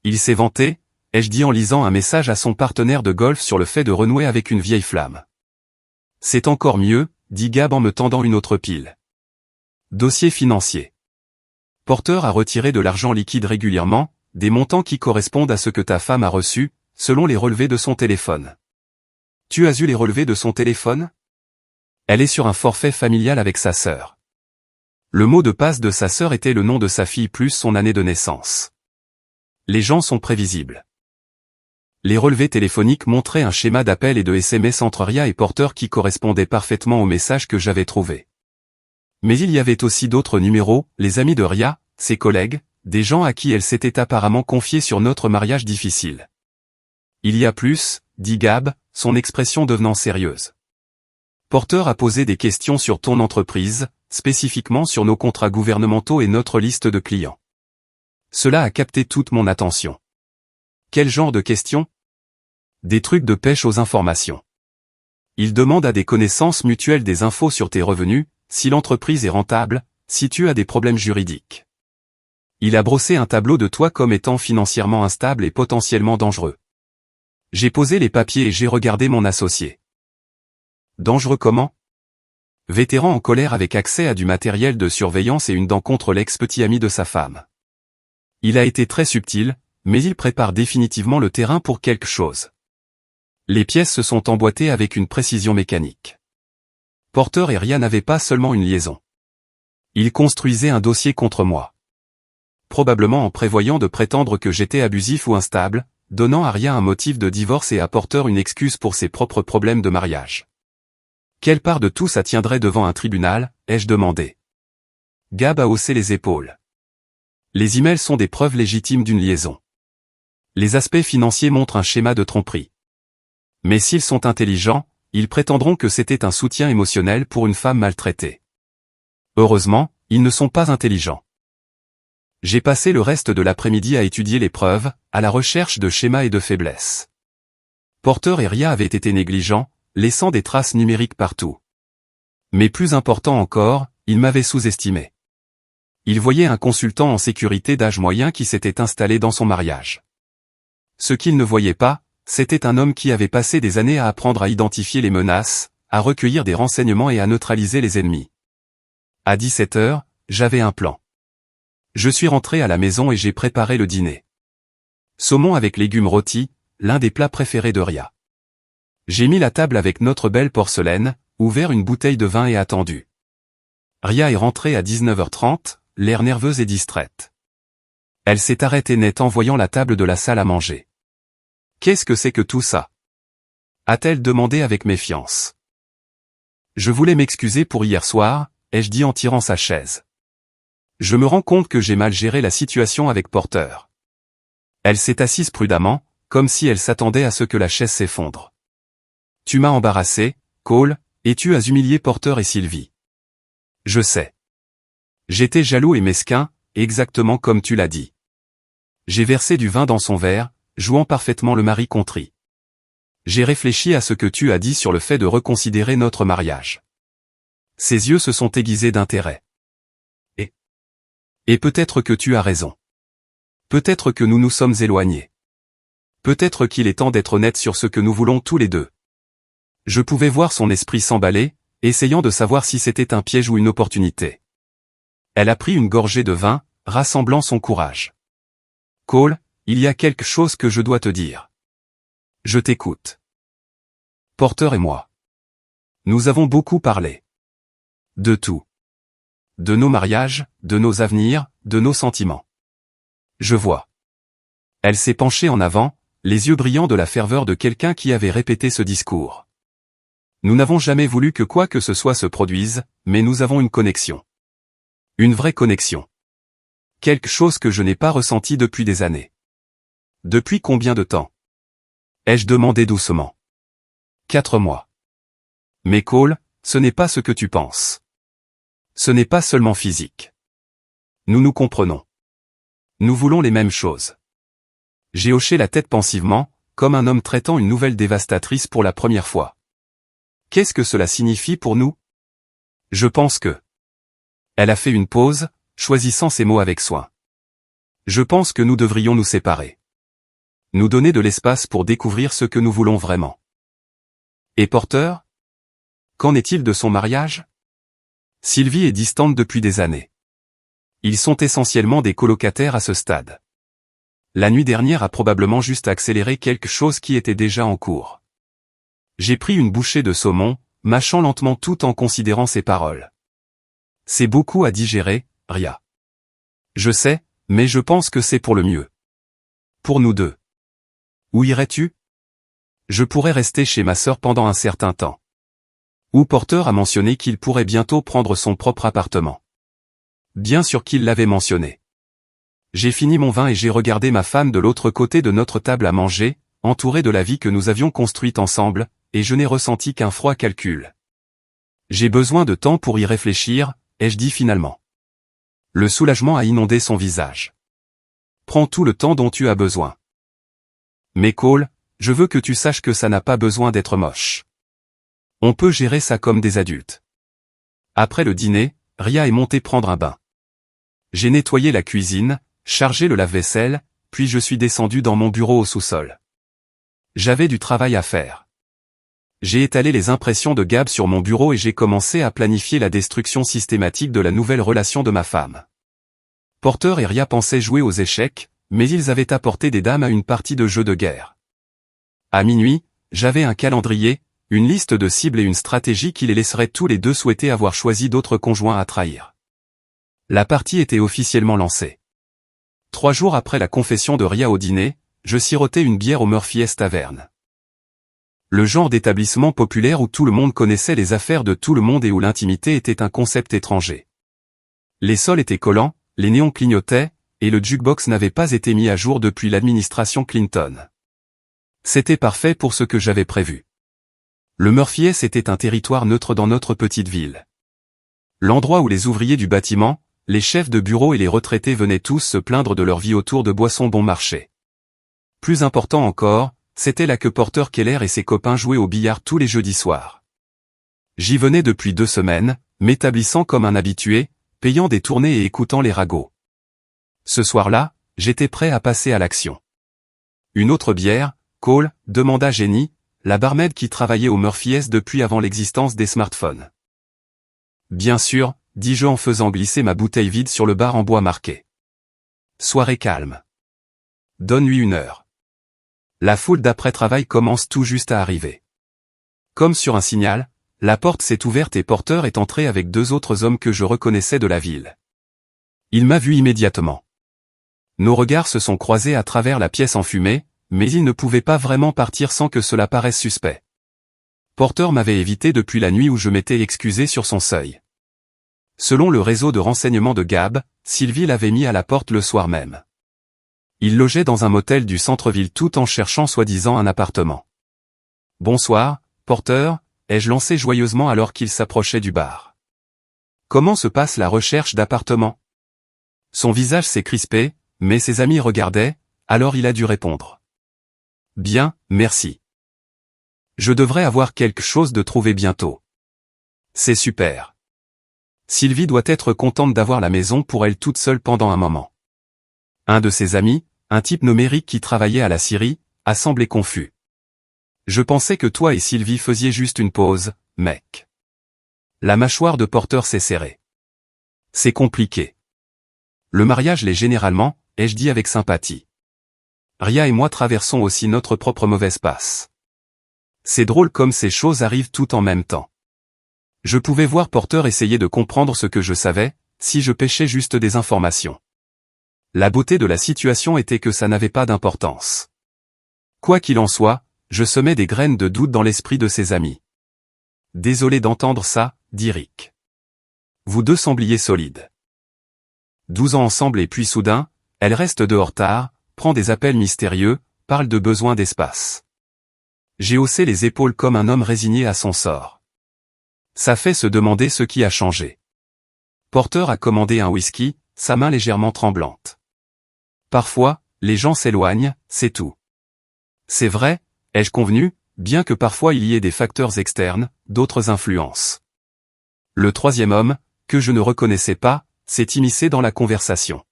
Il s'est vanté, ai-je dit en lisant un message à son partenaire de golf sur le fait de renouer avec une vieille flamme. C'est encore mieux, dit Gab en me tendant une autre pile. Dossier financier. Porter a retiré de l'argent liquide régulièrement, des montants qui correspondent à ce que ta femme a reçu, selon les relevés de son téléphone. Tu as eu les relevés de son téléphone? Elle est sur un forfait familial avec sa sœur. Le mot de passe de sa sœur était le nom de sa fille plus son année de naissance. Les gens sont prévisibles. Les relevés téléphoniques montraient un schéma d'appel et de SMS entre Ria et Porter qui correspondait parfaitement au message que j'avais trouvé. Mais il y avait aussi d'autres numéros, les amis de Ria, ses collègues, des gens à qui elle s'était apparemment confiée sur notre mariage difficile. Il y a plus, dit Gab, son expression devenant sérieuse. Porter a posé des questions sur ton entreprise, spécifiquement sur nos contrats gouvernementaux et notre liste de clients. Cela a capté toute mon attention. Quel genre de questions? Des trucs de pêche aux informations. Il demande à des connaissances mutuelles des infos sur tes revenus, si l'entreprise est rentable, si tu as des problèmes juridiques. Il a brossé un tableau de toi comme étant financièrement instable et potentiellement dangereux. J'ai posé les papiers et j'ai regardé mon associé. Dangereux comment? Vétéran en colère avec accès à du matériel de surveillance et une dent contre l'ex-petit ami de sa femme. Il a été très subtil, mais il prépare définitivement le terrain pour quelque chose. Les pièces se sont emboîtées avec une précision mécanique. Porter et Ria n'avaient pas seulement une liaison. Ils construisaient un dossier contre moi. Probablement en prévoyant de prétendre que j'étais abusif ou instable, donnant à Ria un motif de divorce et à Porter une excuse pour ses propres problèmes de mariage. Quelle part de tout ça tiendrait devant un tribunal, ai-je demandé. Gab a haussé les épaules. Les emails sont des preuves légitimes d'une liaison. Les aspects financiers montrent un schéma de tromperie. Mais s'ils sont intelligents, ils prétendront que c'était un soutien émotionnel pour une femme maltraitée. Heureusement, ils ne sont pas intelligents. J'ai passé le reste de l'après-midi à étudier les preuves, à la recherche de schémas et de faiblesses. Porter et Ria avaient été négligents, laissant des traces numériques partout. Mais plus important encore, ils m'avaient sous-estimé. Ils voyaient un consultant en sécurité d'âge moyen qui s'était installé dans son mariage. Ce qu'ils ne voyaient pas, c'était un homme qui avait passé des années à apprendre à identifier les menaces, à recueillir des renseignements et à neutraliser les ennemis. À 17h, j'avais un plan. Je suis rentré à la maison et j'ai préparé le dîner. Saumon avec légumes rôtis, l'un des plats préférés de Ria. J'ai mis la table avec notre belle porcelaine, ouvert une bouteille de vin et attendu. Ria est rentrée à 19h30, l'air nerveuse et distraite. Elle s'est arrêtée net en voyant la table de la salle à manger. Qu'est-ce que c'est que tout ça? A-t-elle demandé avec méfiance. Je voulais m'excuser pour hier soir, ai-je dit en tirant sa chaise. Je me rends compte que j'ai mal géré la situation avec Porter. Elle s'est assise prudemment, comme si elle s'attendait à ce que la chaise s'effondre. Tu m'as embarrassé, Cole, et tu as humilié Porter et Sylvie. Je sais. J'étais jaloux et mesquin, exactement comme tu l'as dit. J'ai versé du vin dans son verre, jouant parfaitement le mari contrit. J'ai réfléchi à ce que tu as dit sur le fait de reconsidérer notre mariage. Ses yeux se sont aiguisés d'intérêt. Et peut-être que tu as raison. Peut-être que nous nous sommes éloignés. Peut-être qu'il est temps d'être honnête sur ce que nous voulons tous les deux. Je pouvais voir son esprit s'emballer, essayant de savoir si c'était un piège ou une opportunité. Elle a pris une gorgée de vin, rassemblant son courage. Cole, il y a quelque chose que je dois te dire. Je t'écoute. Porter et moi. Nous avons beaucoup parlé. De tout. De nos mariages, de nos avenirs, de nos sentiments. Je vois. Elle s'est penchée en avant, les yeux brillants de la ferveur de quelqu'un qui avait répété ce discours. Nous n'avons jamais voulu que quoi que ce soit se produise, mais nous avons une connexion. Une vraie connexion. Quelque chose que je n'ai pas ressenti depuis des années. Depuis combien de temps? Ai-je demandé doucement. 4 mois. Mais Cole, ce n'est pas ce que tu penses. Ce n'est pas seulement physique. Nous nous comprenons. Nous voulons les mêmes choses. J'ai hoché la tête pensivement, comme un homme traitant une nouvelle dévastatrice pour la première fois. Qu'est-ce que cela signifie pour nous? Je pense que... Elle a fait une pause, choisissant ses mots avec soin. Je pense que nous devrions nous séparer. Nous donner de l'espace pour découvrir ce que nous voulons vraiment. Et Porter? Qu'en est-il de son mariage? Sylvie est distante depuis des années. Ils sont essentiellement des colocataires à ce stade. La nuit dernière a probablement juste accéléré quelque chose qui était déjà en cours. J'ai pris une bouchée de saumon, mâchant lentement tout en considérant ses paroles. C'est beaucoup à digérer, Ria. Je sais, mais je pense que c'est pour le mieux. Pour nous deux. Où irais-tu? Je pourrais rester chez ma sœur pendant un certain temps. Ou Porter a mentionné qu'il pourrait bientôt prendre son propre appartement. Bien sûr qu'il l'avait mentionné. J'ai fini mon vin et j'ai regardé ma femme de l'autre côté de notre table à manger, entourée de la vie que nous avions construite ensemble, et je n'ai ressenti qu'un froid calcul. J'ai besoin de temps pour y réfléchir, ai-je dit finalement. Le soulagement a inondé son visage. Prends tout le temps dont tu as besoin. Mais Cole, je veux que tu saches que ça n'a pas besoin d'être moche. On peut gérer ça comme des adultes. Après le dîner, Ria est montée prendre un bain. J'ai nettoyé la cuisine, chargé le lave-vaisselle, puis je suis descendu dans mon bureau au sous-sol. J'avais du travail à faire. J'ai étalé les impressions de Gab sur mon bureau et j'ai commencé à planifier la destruction systématique de la nouvelle relation de ma femme. Porter et Ria pensaient jouer aux échecs, mais ils avaient apporté des dames à une partie de jeu de guerre. À minuit, j'avais un calendrier, une liste de cibles et une stratégie qui les laisserait tous les deux souhaiter avoir choisi d'autres conjoints à trahir. La partie était officiellement lancée. 3 jours après la confession de Ria au dîner, je sirotais une bière au Murphy's Tavern. Le genre d'établissement populaire où tout le monde connaissait les affaires de tout le monde et où l'intimité était un concept étranger. Les sols étaient collants, les néons clignotaient, et le jukebox n'avait pas été mis à jour depuis l'administration Clinton. C'était parfait pour ce que j'avais prévu. Le Murphy's était un territoire neutre dans notre petite ville. L'endroit où les ouvriers du bâtiment, les chefs de bureau et les retraités venaient tous se plaindre de leur vie autour de boissons bon marché. Plus important encore, c'était là que Porter Keller et ses copains jouaient au billard tous les jeudis soirs. J'y venais depuis 2 semaines, m'établissant comme un habitué, payant des tournées et écoutant les ragots. Ce soir-là, j'étais prêt à passer à l'action. Une autre bière, Cole, demanda Jenny, la barmaid qui travaillait au Murphy's depuis avant l'existence des smartphones. Bien sûr, dis-je en faisant glisser ma bouteille vide sur le bar en bois marqué. Soirée calme. Donne-lui 1 heure. La foule d'après-travail commence tout juste à arriver. Comme sur un signal, la porte s'est ouverte et Porter est entré avec 2 autres hommes que je reconnaissais de la ville. Il m'a vu immédiatement. Nos regards se sont croisés à travers la pièce enfumée, mais il ne pouvait pas vraiment partir sans que cela paraisse suspect. Porter m'avait évité depuis la nuit où je m'étais excusé sur son seuil. Selon le réseau de renseignement de Gab, Sylvie l'avait mis à la porte le soir même. Il logeait dans un motel du centre-ville tout en cherchant soi-disant un appartement. « Bonsoir, Porter », ai-je lancé joyeusement alors qu'il s'approchait du bar. « Comment se passe la recherche d'appartement ?» Son visage s'est crispé, mais ses amis regardaient, alors il a dû répondre. « Bien, merci. Je devrais avoir quelque chose de trouvé bientôt. » C'est super. Sylvie doit être contente d'avoir la maison pour elle toute seule pendant un moment. Un de ses amis, un type nommé Rick qui travaillait à la Syrie, a semblé confus. Je pensais que toi et Sylvie faisiez juste une pause, mec. La mâchoire de Porter s'est serrée. C'est compliqué. Le mariage l'est généralement, ai-je dit avec sympathie. Ria et moi traversons aussi notre propre mauvaise passe. C'est drôle comme ces choses arrivent tout en même temps. Je pouvais voir Porter essayer de comprendre ce que je savais, si je pêchais juste des informations. La beauté de la situation était que ça n'avait pas d'importance. Quoi qu'il en soit, je semais des graines de doute dans l'esprit de ses amis. Désolé d'entendre ça, dit Rick. Vous deux sembliez solides. 12 ans ensemble et puis soudain, elle reste dehors tard, prend des appels mystérieux, parle de besoin d'espace. J'ai haussé les épaules comme un homme résigné à son sort. Ça fait se demander ce qui a changé. Porter a commandé un whisky, sa main légèrement tremblante. Parfois, les gens s'éloignent, c'est tout. C'est vrai, ai-je convenu, bien que parfois il y ait des facteurs externes, d'autres influences. Le troisième homme, que je ne reconnaissais pas, s'est immiscé dans la conversation.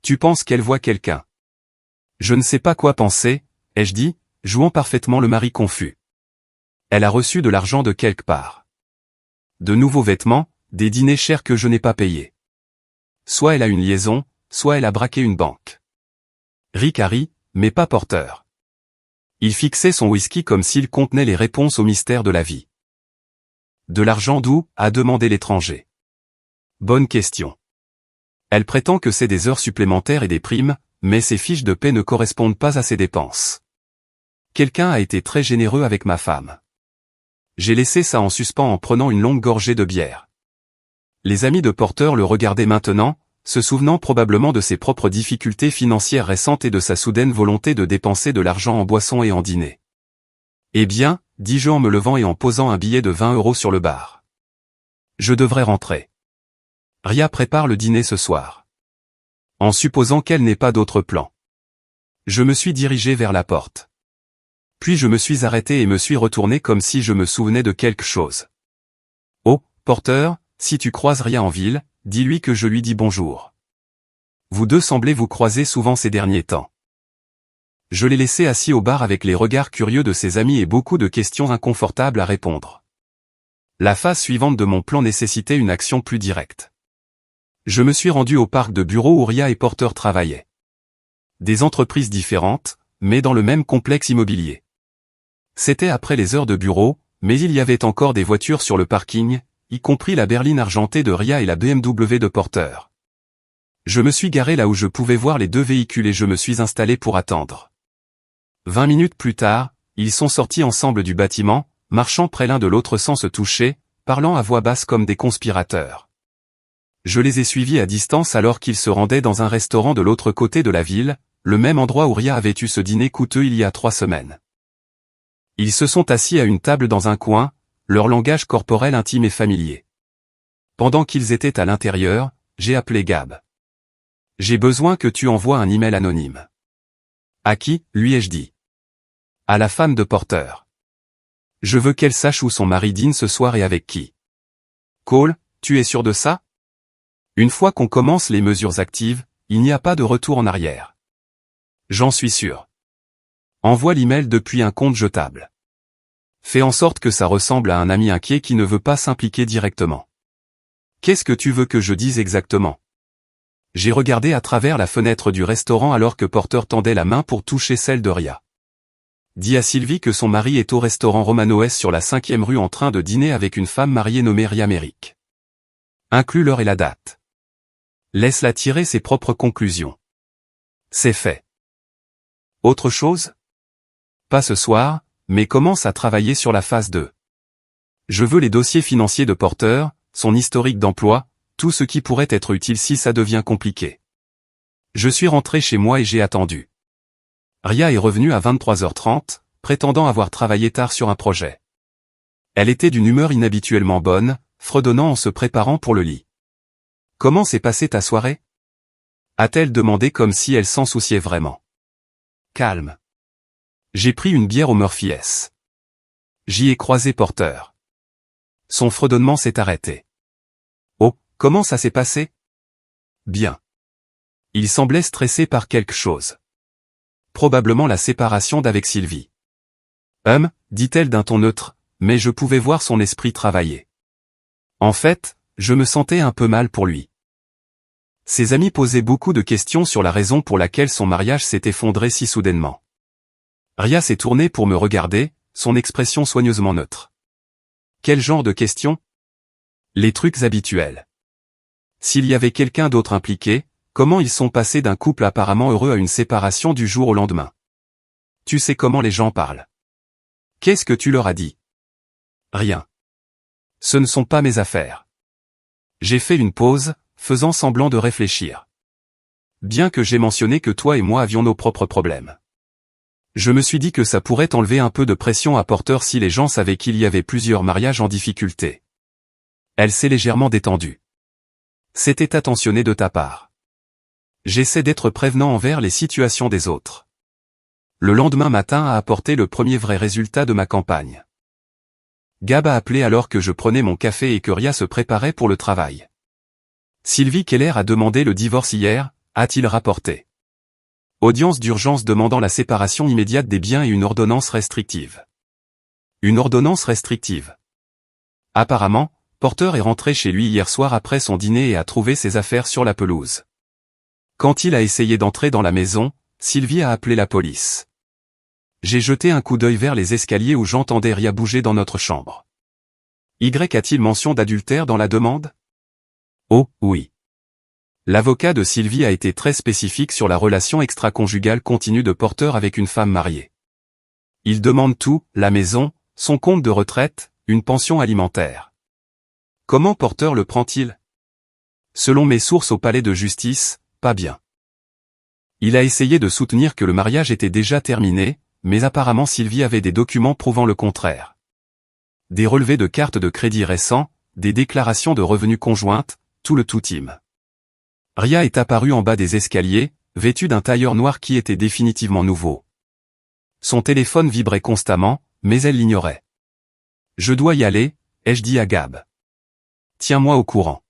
Tu penses qu'elle voit quelqu'un? Je ne sais pas quoi penser, ai-je dit, jouant parfaitement le mari confus. Elle a reçu de l'argent de quelque part. De nouveaux vêtements, des dîners chers que je n'ai pas payés. Soit elle a une liaison, soit elle a braqué une banque. Rick a ri, mais pas Porter. Il fixait son whisky comme s'il contenait les réponses aux mystères de la vie. De l'argent d'où, a demandé l'étranger. Bonne question. Elle prétend que c'est des heures supplémentaires et des primes, mais ses fiches de paie ne correspondent pas à ses dépenses. Quelqu'un a été très généreux avec ma femme. J'ai laissé ça en suspens en prenant une longue gorgée de bière. Les amis de Porter le regardaient maintenant, se souvenant probablement de ses propres difficultés financières récentes et de sa soudaine volonté de dépenser de l'argent en boissons et en dîner. Eh bien, dis-je en me levant et en posant un billet de 20 € sur le bar. Je devrais rentrer. Ria prépare le dîner ce soir. En supposant qu'elle n'ait pas d'autre plan. Je me suis dirigé vers la porte. Puis je me suis arrêté et me suis retourné comme si je me souvenais de quelque chose. Oh, Porter, si tu croises Ria en ville, dis-lui que je lui dis bonjour. Vous deux semblez vous croiser souvent ces derniers temps. Je l'ai laissé assis au bar avec les regards curieux de ses amis et beaucoup de questions inconfortables à répondre. La phase suivante de mon plan nécessitait une action plus directe. Je me suis rendu au parc de bureaux où Ria et Porter travaillaient. Des entreprises différentes, mais dans le même complexe immobilier. C'était après les heures de bureau, mais il y avait encore des voitures sur le parking, y compris la berline argentée de Ria et la BMW de Porter. Je me suis garé là où je pouvais voir les deux véhicules et je me suis installé pour attendre. 20 minutes plus tard, ils sont sortis ensemble du bâtiment, marchant près l'un de l'autre sans se toucher, parlant à voix basse comme des conspirateurs. Je les ai suivis à distance alors qu'ils se rendaient dans un restaurant de l'autre côté de la ville, le même endroit où Ria avait eu ce dîner coûteux il y a 3 semaines. Ils se sont assis à une table dans un coin, leur langage corporel intime et familier. Pendant qu'ils étaient à l'intérieur, j'ai appelé Gab. J'ai besoin que tu envoies un email anonyme. À qui, lui ai-je dit. À la femme de Porter. Je veux qu'elle sache où son mari dîne ce soir et avec qui. Cole, tu es sûr de ça? Une fois qu'on commence les mesures actives, il n'y a pas de retour en arrière. J'en suis sûr. Envoie l'email depuis un compte jetable. Fais en sorte que ça ressemble à un ami inquiet qui ne veut pas s'impliquer directement. Qu'est-ce que tu veux que je dise exactement? J'ai regardé à travers la fenêtre du restaurant alors que Porter tendait la main pour toucher celle de Ria. Dis à Sylvie que son mari est au restaurant Romanoès sur la 5e rue en train de dîner avec une femme mariée nommée Ria Merrick. Inclus l'heure et la date. Laisse-la tirer ses propres conclusions. C'est fait. Autre chose? Pas ce soir, mais commence à travailler sur la phase 2. Je veux les dossiers financiers de Porter, son historique d'emploi, tout ce qui pourrait être utile si ça devient compliqué. Je suis rentré chez moi et j'ai attendu. Ria est revenue à 23h30, prétendant avoir travaillé tard sur un projet. Elle était d'une humeur inhabituellement bonne, fredonnant en se préparant pour le lit. Comment s'est passée ta soirée? A-t-elle demandé comme si elle s'en souciait vraiment. Calme. J'ai pris une bière au Murphy S. J'y ai croisé Porter. Son fredonnement s'est arrêté. Oh, comment ça s'est passé? Bien. Il semblait stressé par quelque chose. Probablement la séparation d'avec Sylvie. Dit-elle d'un ton neutre, mais je pouvais voir son esprit travailler. En fait, je me sentais un peu mal pour lui. Ses amis posaient beaucoup de questions sur la raison pour laquelle son mariage s'est effondré si soudainement. Ria s'est tournée pour me regarder, son expression soigneusement neutre. Quel genre de questions? Les trucs habituels. S'il y avait quelqu'un d'autre impliqué, comment ils sont passés d'un couple apparemment heureux à une séparation du jour au lendemain? Tu sais comment les gens parlent. Qu'est-ce que tu leur as dit? Rien. Ce ne sont pas mes affaires. J'ai fait une pause, faisant semblant de réfléchir. Bien que j'ai mentionné que toi et moi avions nos propres problèmes. Je me suis dit que ça pourrait enlever un peu de pression à Porter si les gens savaient qu'il y avait plusieurs mariages en difficulté. Elle s'est légèrement détendue. C'était attentionné de ta part. J'essaie d'être prévenant envers les situations des autres. Le lendemain matin a apporté le premier vrai résultat de ma campagne. Gab a appelé alors que je prenais mon café et que Ria se préparait pour le travail. Sylvie Keller a demandé le divorce hier, a-t-il rapporté. Audience d'urgence demandant la séparation immédiate des biens et une ordonnance restrictive. Une ordonnance restrictive. Apparemment, Porter est rentré chez lui hier soir après son dîner et a trouvé ses affaires sur la pelouse. Quand il a essayé d'entrer dans la maison, Sylvie a appelé la police. J'ai jeté un coup d'œil vers les escaliers où j'entendais Ria bouger dans notre chambre. Y a-t-il mention d'adultère dans la demande? Oh, oui. L'avocat de Sylvie a été très spécifique sur la relation extra-conjugale continue de Porter avec une femme mariée. Il demande tout, la maison, son compte de retraite, une pension alimentaire. Comment Porter le prend-il? Selon mes sources au palais de justice, pas bien. Il a essayé de soutenir que le mariage était déjà terminé, mais apparemment Sylvie avait des documents prouvant le contraire. Des relevés de cartes de crédit récents, des déclarations de revenus conjointes, tout le tout-team. Ria est apparue en bas des escaliers, vêtue d'un tailleur noir qui était définitivement nouveau. Son téléphone vibrait constamment, mais elle l'ignorait. « Je dois y aller », ai-je dit à Gab. « Tiens-moi au courant. »«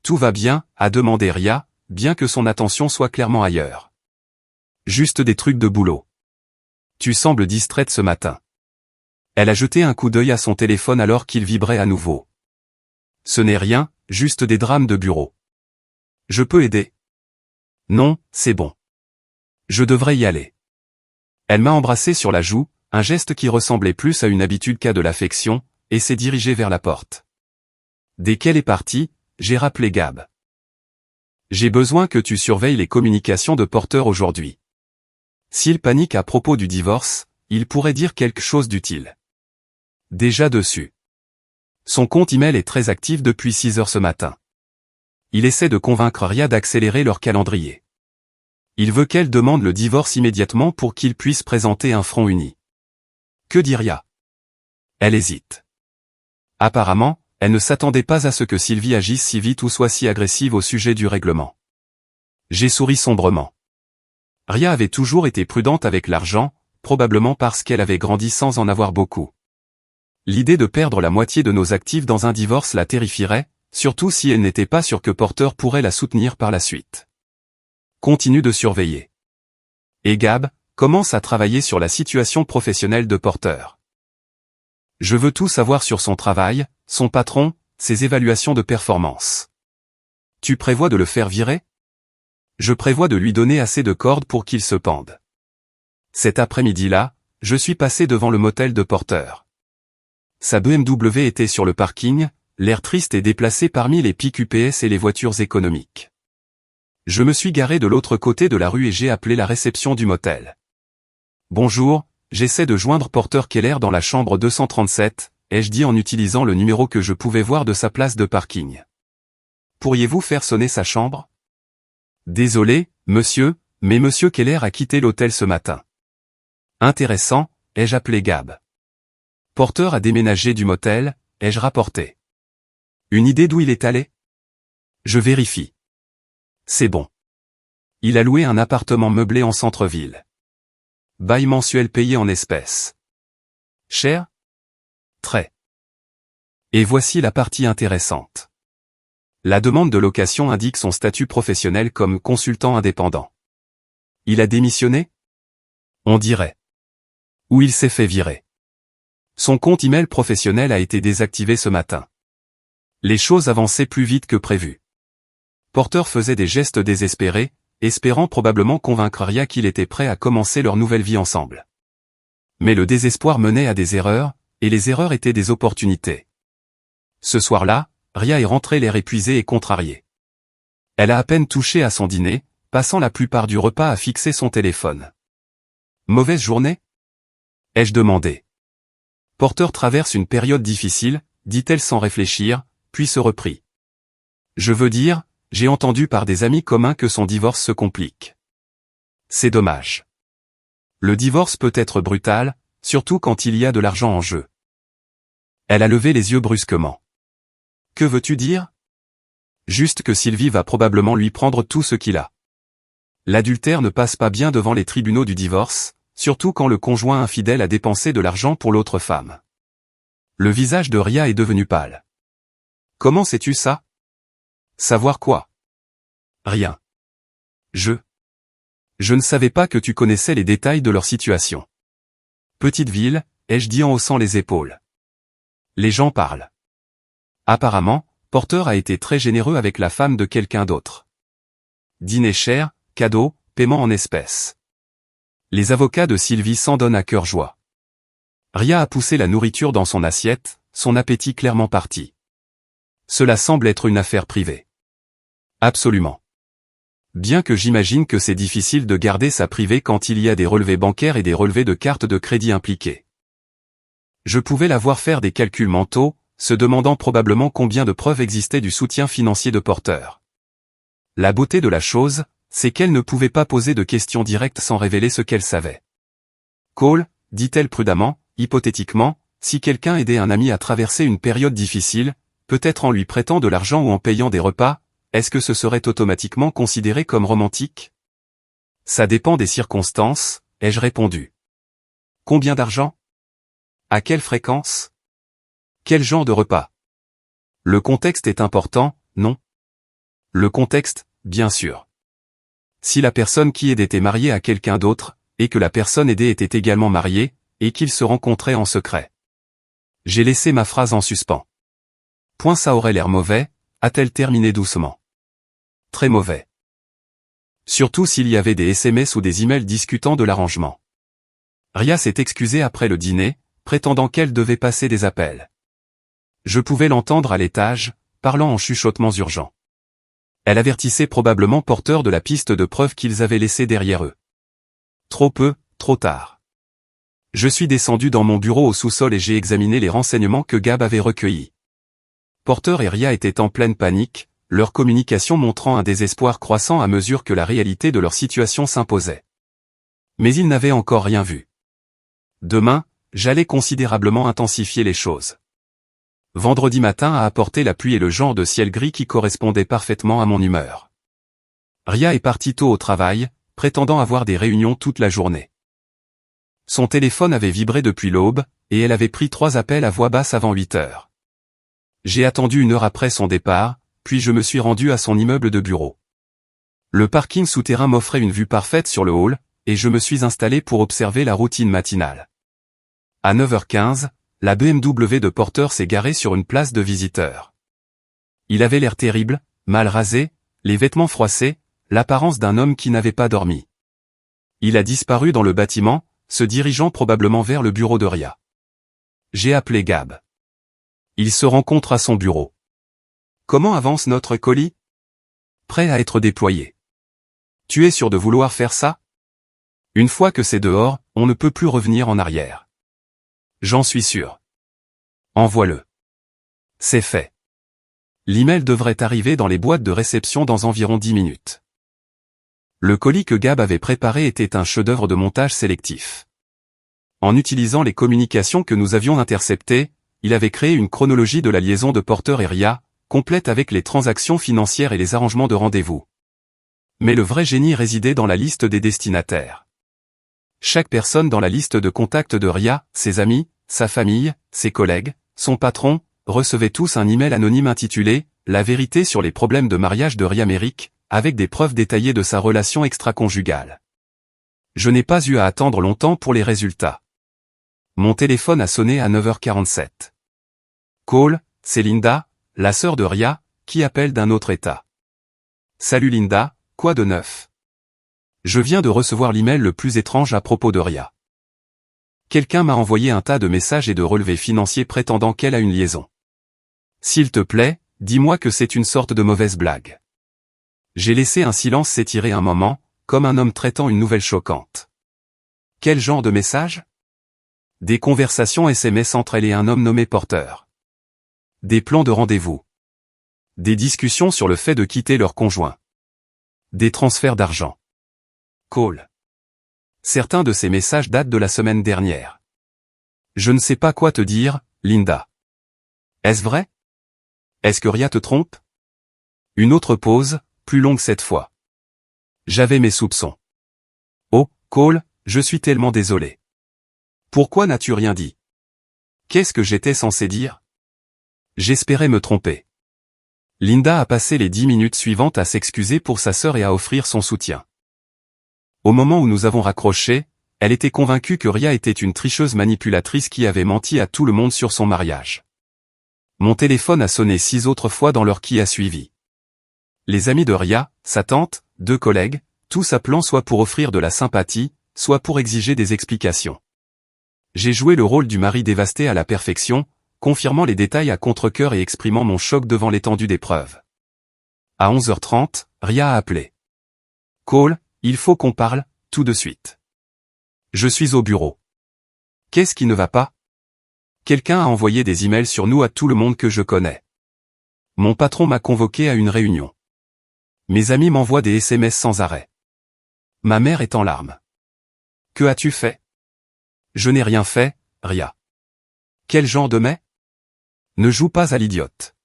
Tout va bien », a demandé Ria, bien que son attention soit clairement ailleurs. « Juste des trucs de boulot. »« Tu sembles distraite ce matin. » Elle a jeté un coup d'œil à son téléphone alors qu'il vibrait à nouveau. « Ce n'est rien, juste des drames de bureau. »« Je peux aider ?»« Non, c'est bon. Je devrais y aller. » Elle m'a embrassé sur la joue, un geste qui ressemblait plus à une habitude qu'à de l'affection, et s'est dirigée vers la porte. Dès qu'elle est partie, j'ai rappelé Gab. « J'ai besoin que tu surveilles les communications de Porter aujourd'hui. S'il panique à propos du divorce, il pourrait dire quelque chose d'utile. » Déjà dessus. Son compte email est très actif depuis 6 heures ce matin. Il essaie de convaincre Ria d'accélérer leur calendrier. Il veut qu'elle demande le divorce immédiatement pour qu'il puisse présenter un front uni. Que dit Ria? Elle hésite. Apparemment, elle ne s'attendait pas à ce que Sylvie agisse si vite ou soit si agressive au sujet du règlement. J'ai souri sombrement. Ria avait toujours été prudente avec l'argent, probablement parce qu'elle avait grandi sans en avoir beaucoup. L'idée de perdre la moitié de nos actifs dans un divorce la terrifierait, surtout si elle n'était pas sûre que Porter pourrait la soutenir par la suite. Continue de surveiller. Et Gab commence à travailler sur la situation professionnelle de Porter. Je veux tout savoir sur son travail, son patron, ses évaluations de performance. Tu prévois de le faire virer? Je prévois de lui donner assez de cordes pour qu'il se pende. Cet après-midi-là, je suis passé devant le motel de Porter. Sa BMW était sur le parking, l'air triste et déplacé parmi les pick UPS et les voitures économiques. Je me suis garé de l'autre côté de la rue et j'ai appelé la réception du motel. Bonjour, j'essaie de joindre Porter Keller dans la chambre 237, ai-je dit en utilisant le numéro que je pouvais voir de sa place de parking. Pourriez-vous faire sonner sa chambre? Désolé, monsieur, mais monsieur Keller a quitté l'hôtel ce matin. Intéressant, ai-je appelé Gab. Porter a déménagé du motel, ai-je rapporté. Une idée d'où il est allé? Je vérifie. C'est bon. Il a loué un appartement meublé en centre-ville. Bail mensuel payé en espèces. Cher? Très. Et voici la partie intéressante. La demande de location indique son statut professionnel comme consultant indépendant. Il a démissionné? On dirait. Ou il s'est fait virer. Son compte email professionnel a été désactivé ce matin. Les choses avançaient plus vite que prévu. Porter faisait des gestes désespérés, espérant probablement convaincre Ria qu'il était prêt à commencer leur nouvelle vie ensemble. Mais le désespoir menait à des erreurs, et les erreurs étaient des opportunités. Ce soir-là, Ria est rentrée l'air épuisé et contrarié. Elle a à peine touché à son dîner, passant la plupart du repas à fixer son téléphone. Mauvaise journée? Ai-je demandé. Porter traverse une période difficile, dit-elle sans réfléchir, puis se reprit. Je veux dire, j'ai entendu par des amis communs que son divorce se complique. C'est dommage. Le divorce peut être brutal, surtout quand il y a de l'argent en jeu. Elle a levé les yeux brusquement. Que veux-tu dire? Juste que Sylvie va probablement lui prendre tout ce qu'il a. L'adultère ne passe pas bien devant les tribunaux du divorce, surtout quand le conjoint infidèle a dépensé de l'argent pour l'autre femme. Le visage de Ria est devenu pâle. Comment sais-tu ça? Savoir quoi? Rien. Je ne savais pas que tu connaissais les détails de leur situation. Petite ville, ai-je dit en haussant les épaules. Les gens parlent. Apparemment, Porter a été très généreux avec la femme de quelqu'un d'autre. Dîner cher, cadeau, paiement en espèces. Les avocats de Sylvie s'en donnent à cœur joie. Ria a poussé la nourriture dans son assiette, son appétit clairement parti. Cela semble être une affaire privée. Absolument. Bien que j'imagine que c'est difficile de garder sa privée quand il y a des relevés bancaires et des relevés de cartes de crédit impliqués. Je pouvais la voir faire des calculs mentaux, se demandant probablement combien de preuves existaient du soutien financier de Porter. La beauté de la chose, c'est qu'elle ne pouvait pas poser de questions directes sans révéler ce qu'elle savait. Cole, dit-elle prudemment, hypothétiquement, si quelqu'un aidait un ami à traverser une période difficile, peut-être en lui prêtant de l'argent ou en payant des repas, est-ce que ce serait automatiquement considéré comme romantique? Ça dépend des circonstances, ai-je répondu. Combien d'argent? À quelle fréquence? Quel genre de repas? Le contexte est important, non? Le contexte, bien sûr. Si la personne qui aidait était mariée à quelqu'un d'autre, et que la personne aidée était également mariée, et qu'ils se rencontraient en secret. J'ai laissé ma phrase en suspens. Point, ça aurait l'air mauvais, a-t-elle terminé doucement. Très mauvais. Surtout s'il y avait des SMS ou des emails discutant de l'arrangement. Ria s'est excusée après le dîner, prétendant qu'elle devait passer des appels. Je pouvais l'entendre à l'étage, parlant en chuchotements urgents. Elle avertissait probablement Porter de la piste de preuve qu'ils avaient laissée derrière eux. Trop peu, trop tard. Je suis descendu dans mon bureau au sous-sol et j'ai examiné les renseignements que Gab avait recueillis. Porter et Ria étaient en pleine panique, leur communication montrant un désespoir croissant à mesure que la réalité de leur situation s'imposait. Mais ils n'avaient encore rien vu. Demain, j'allais considérablement intensifier les choses. Vendredi matin a apporté la pluie et le genre de ciel gris qui correspondait parfaitement à mon humeur. Ria est partie tôt au travail, prétendant avoir des réunions toute la journée. Son téléphone avait vibré depuis l'aube, et elle avait pris 3 appels à voix basse avant 8 heures. J'ai attendu 1 heure après son départ, puis je me suis rendu à son immeuble de bureau. Le parking souterrain m'offrait une vue parfaite sur le hall, et je me suis installé pour observer la routine matinale. À 9h15, la BMW de Porter s'est garée sur une place de visiteurs. Il avait l'air terrible, mal rasé, les vêtements froissés, l'apparence d'un homme qui n'avait pas dormi. Il a disparu dans le bâtiment, se dirigeant probablement vers le bureau de Ria. J'ai appelé Gab. Il se rencontre à son bureau. Comment avance notre colis? Prêt à être déployé. Tu es sûr de vouloir faire ça? Une fois que c'est dehors, on ne peut plus revenir en arrière. J'en suis sûr. Envoie-le. C'est fait. L'email devrait arriver dans les boîtes de réception dans environ 10 minutes. Le colis que Gab avait préparé était un chef-d'œuvre de montage sélectif. En utilisant les communications que nous avions interceptées, il avait créé une chronologie de la liaison de Porter et Ria, complète avec les transactions financières et les arrangements de rendez-vous. Mais le vrai génie résidait dans la liste des destinataires. Chaque personne dans la liste de contacts de Ria, ses amis, sa famille, ses collègues, son patron, recevaient tous un email anonyme intitulé « La vérité sur les problèmes de mariage de Ria Merrick », avec des preuves détaillées de sa relation extra-conjugale. Je n'ai pas eu à attendre longtemps pour les résultats. Mon téléphone a sonné à 9h47. Call, c'est Linda, la sœur de Ria, qui appelle d'un autre état. Salut Linda, quoi de neuf? Je viens de recevoir l'email le plus étrange à propos de Ria. Quelqu'un m'a envoyé un tas de messages et de relevés financiers prétendant qu'elle a une liaison. S'il te plaît, dis-moi que c'est une sorte de mauvaise blague. J'ai laissé un silence s'étirer un moment, comme un homme traitant une nouvelle choquante. Quel genre de message? Des conversations SMS entre elle et un homme nommé Porter. Des plans de rendez-vous. Des discussions sur le fait de quitter leur conjoint. Des transferts d'argent. Call. Certains de ces messages datent de la semaine dernière. Je ne sais pas quoi te dire, Linda. Est-ce vrai? Est-ce que Ria te trompe? Une autre pause, plus longue cette fois. J'avais mes soupçons. Oh, Call, je suis tellement désolé. Pourquoi n'as-tu rien dit? Qu'est-ce que j'étais censé dire? J'espérais me tromper. Linda a passé les 10 minutes suivantes à s'excuser pour sa sœur et à offrir son soutien. Au moment où nous avons raccroché, elle était convaincue que Ria était une tricheuse manipulatrice qui avait menti à tout le monde sur son mariage. Mon téléphone a sonné 6 autres fois dans l'heure qui a suivi. Les amis de Ria, sa tante, 2 collègues, tous appelant soit pour offrir de la sympathie, soit pour exiger des explications. J'ai joué le rôle du mari dévasté à la perfection, confirmant les détails à contre-cœur et exprimant mon choc devant l'étendue des preuves. À 11h30, Ria a appelé. Call, il faut qu'on parle, tout de suite. Je suis au bureau. Qu'est-ce qui ne va pas? Quelqu'un a envoyé des emails sur nous à tout le monde que je connais. Mon patron m'a convoqué à une réunion. Mes amis m'envoient des SMS sans arrêt. Ma mère est en larmes. Que as-tu fait? Je n'ai rien fait, Ria. Quel genre de mais? Ne joue pas à l'idiote.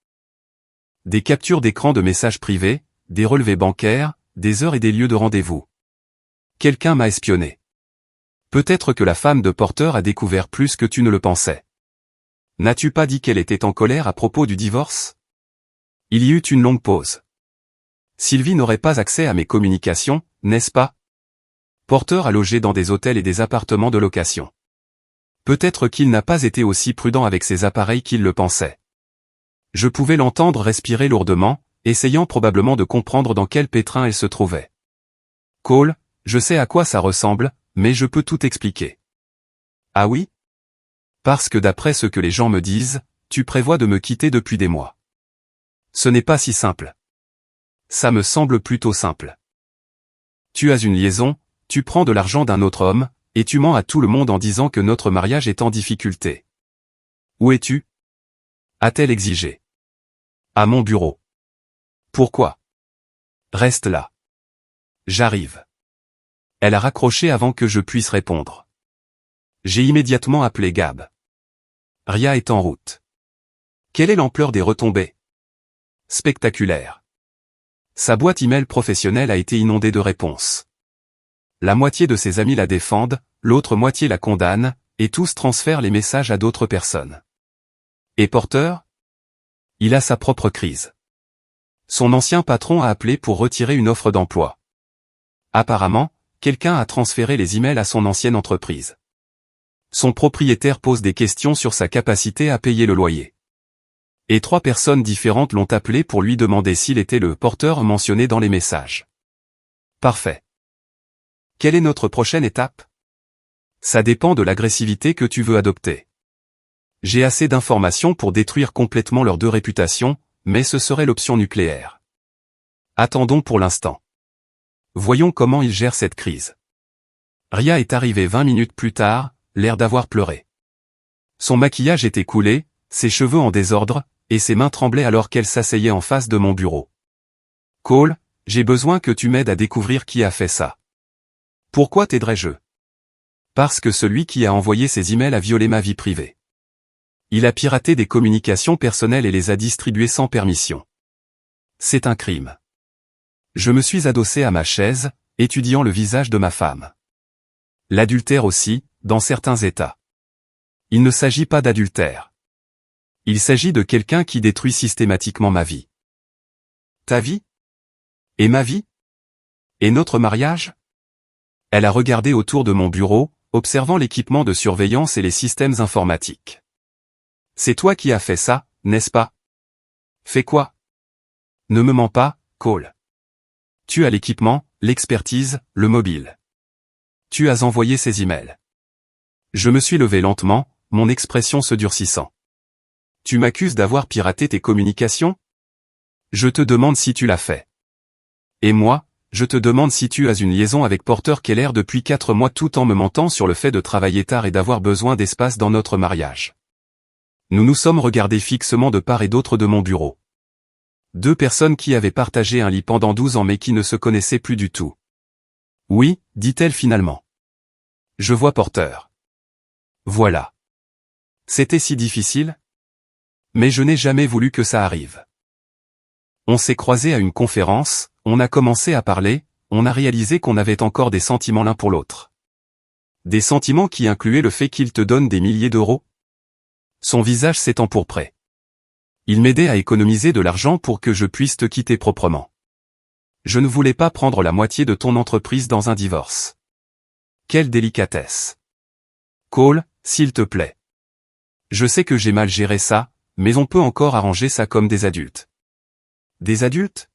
Des captures d'écran de messages privés, des relevés bancaires, des heures et des lieux de rendez-vous. Quelqu'un m'a espionné. Peut-être que la femme de Porter a découvert plus que tu ne le pensais. N'as-tu pas dit qu'elle était en colère à propos du divorce? Il y eut une longue pause. Sylvie n'aurait pas accès à mes communications, n'est-ce pas? Porter a logé dans des hôtels et des appartements de location. Peut-être qu'il n'a pas été aussi prudent avec ses appareils qu'il le pensait. Je pouvais l'entendre respirer lourdement, essayant probablement de comprendre dans quel pétrin elle se trouvait. Cole, je sais à quoi ça ressemble, mais je peux tout expliquer. Ah oui? Parce que d'après ce que les gens me disent, tu prévois de me quitter depuis des mois. Ce n'est pas si simple. Ça me semble plutôt simple. Tu as une liaison, tu prends de l'argent d'un autre homme, et tu mens à tout le monde en disant que notre mariage est en difficulté. Où es-tu? A-t-elle exigé. À mon bureau. Pourquoi? Reste là. J'arrive. Elle a raccroché avant que je puisse répondre. J'ai immédiatement appelé Gab. Ria est en route. Quelle est l'ampleur des retombées? Spectaculaire. Sa boîte email professionnelle a été inondée de réponses. La moitié de ses amis la défendent, l'autre moitié la condamne, et tous transfèrent les messages à d'autres personnes. Et Porter? Il a sa propre crise. Son ancien patron a appelé pour retirer une offre d'emploi. Apparemment, quelqu'un a transféré les emails à son ancienne entreprise. Son propriétaire pose des questions sur sa capacité à payer le loyer. Et 3 personnes différentes l'ont appelé pour lui demander s'il était le porteur mentionné dans les messages. Parfait. Quelle est notre prochaine étape? Ça dépend de l'agressivité que tu veux adopter. J'ai assez d'informations pour détruire complètement leurs 2 réputations, mais ce serait l'option nucléaire. Attendons pour l'instant. Voyons comment il gère cette crise. Ria est arrivée 20 minutes plus tard, l'air d'avoir pleuré. Son maquillage était coulé, ses cheveux en désordre, et ses mains tremblaient alors qu'elle s'asseyait en face de mon bureau. Cole, j'ai besoin que tu m'aides à découvrir qui a fait ça. Pourquoi t'aiderais-je? Parce que celui qui a envoyé ces emails a violé ma vie privée. Il a piraté des communications personnelles et les a distribuées sans permission. C'est un crime. Je me suis adossé à ma chaise, étudiant le visage de ma femme. L'adultère aussi, dans certains états. Il ne s'agit pas d'adultère. Il s'agit de quelqu'un qui détruit systématiquement ma vie. Ta vie? Et ma vie? Et notre mariage? Elle a regardé autour de mon bureau, observant l'équipement de surveillance et les systèmes informatiques. C'est toi qui as fait ça, n'est-ce pas? Fais quoi? Ne me mens pas, Cole. Tu as l'équipement, l'expertise, le mobile. Tu as envoyé ces emails. Je me suis levé lentement, mon expression se durcissant. Tu m'accuses d'avoir piraté tes communications? Je te demande si tu l'as fait. Et moi, je te demande si tu as une liaison avec Porter Keller depuis 4 mois tout en me mentant sur le fait de travailler tard et d'avoir besoin d'espace dans notre mariage. Nous nous sommes regardés fixement de part et d'autre de mon bureau. 2 personnes qui avaient partagé un lit pendant 12 ans mais qui ne se connaissaient plus du tout. Oui, dit-elle finalement. Je vois Porter. Voilà. C'était si difficile? Mais je n'ai jamais voulu que ça arrive. On s'est croisés à une conférence, on a commencé à parler, on a réalisé qu'on avait encore des sentiments l'un pour l'autre. Des sentiments qui incluaient le fait qu'il te donne des milliers d'euros. Son visage s'est empourpré. Il m'aidait à économiser de l'argent pour que je puisse te quitter proprement. Je ne voulais pas prendre la moitié de ton entreprise dans un divorce. Quelle délicatesse. Cole, s'il te plaît. Je sais que j'ai mal géré ça, mais on peut encore arranger ça comme des adultes. Des adultes?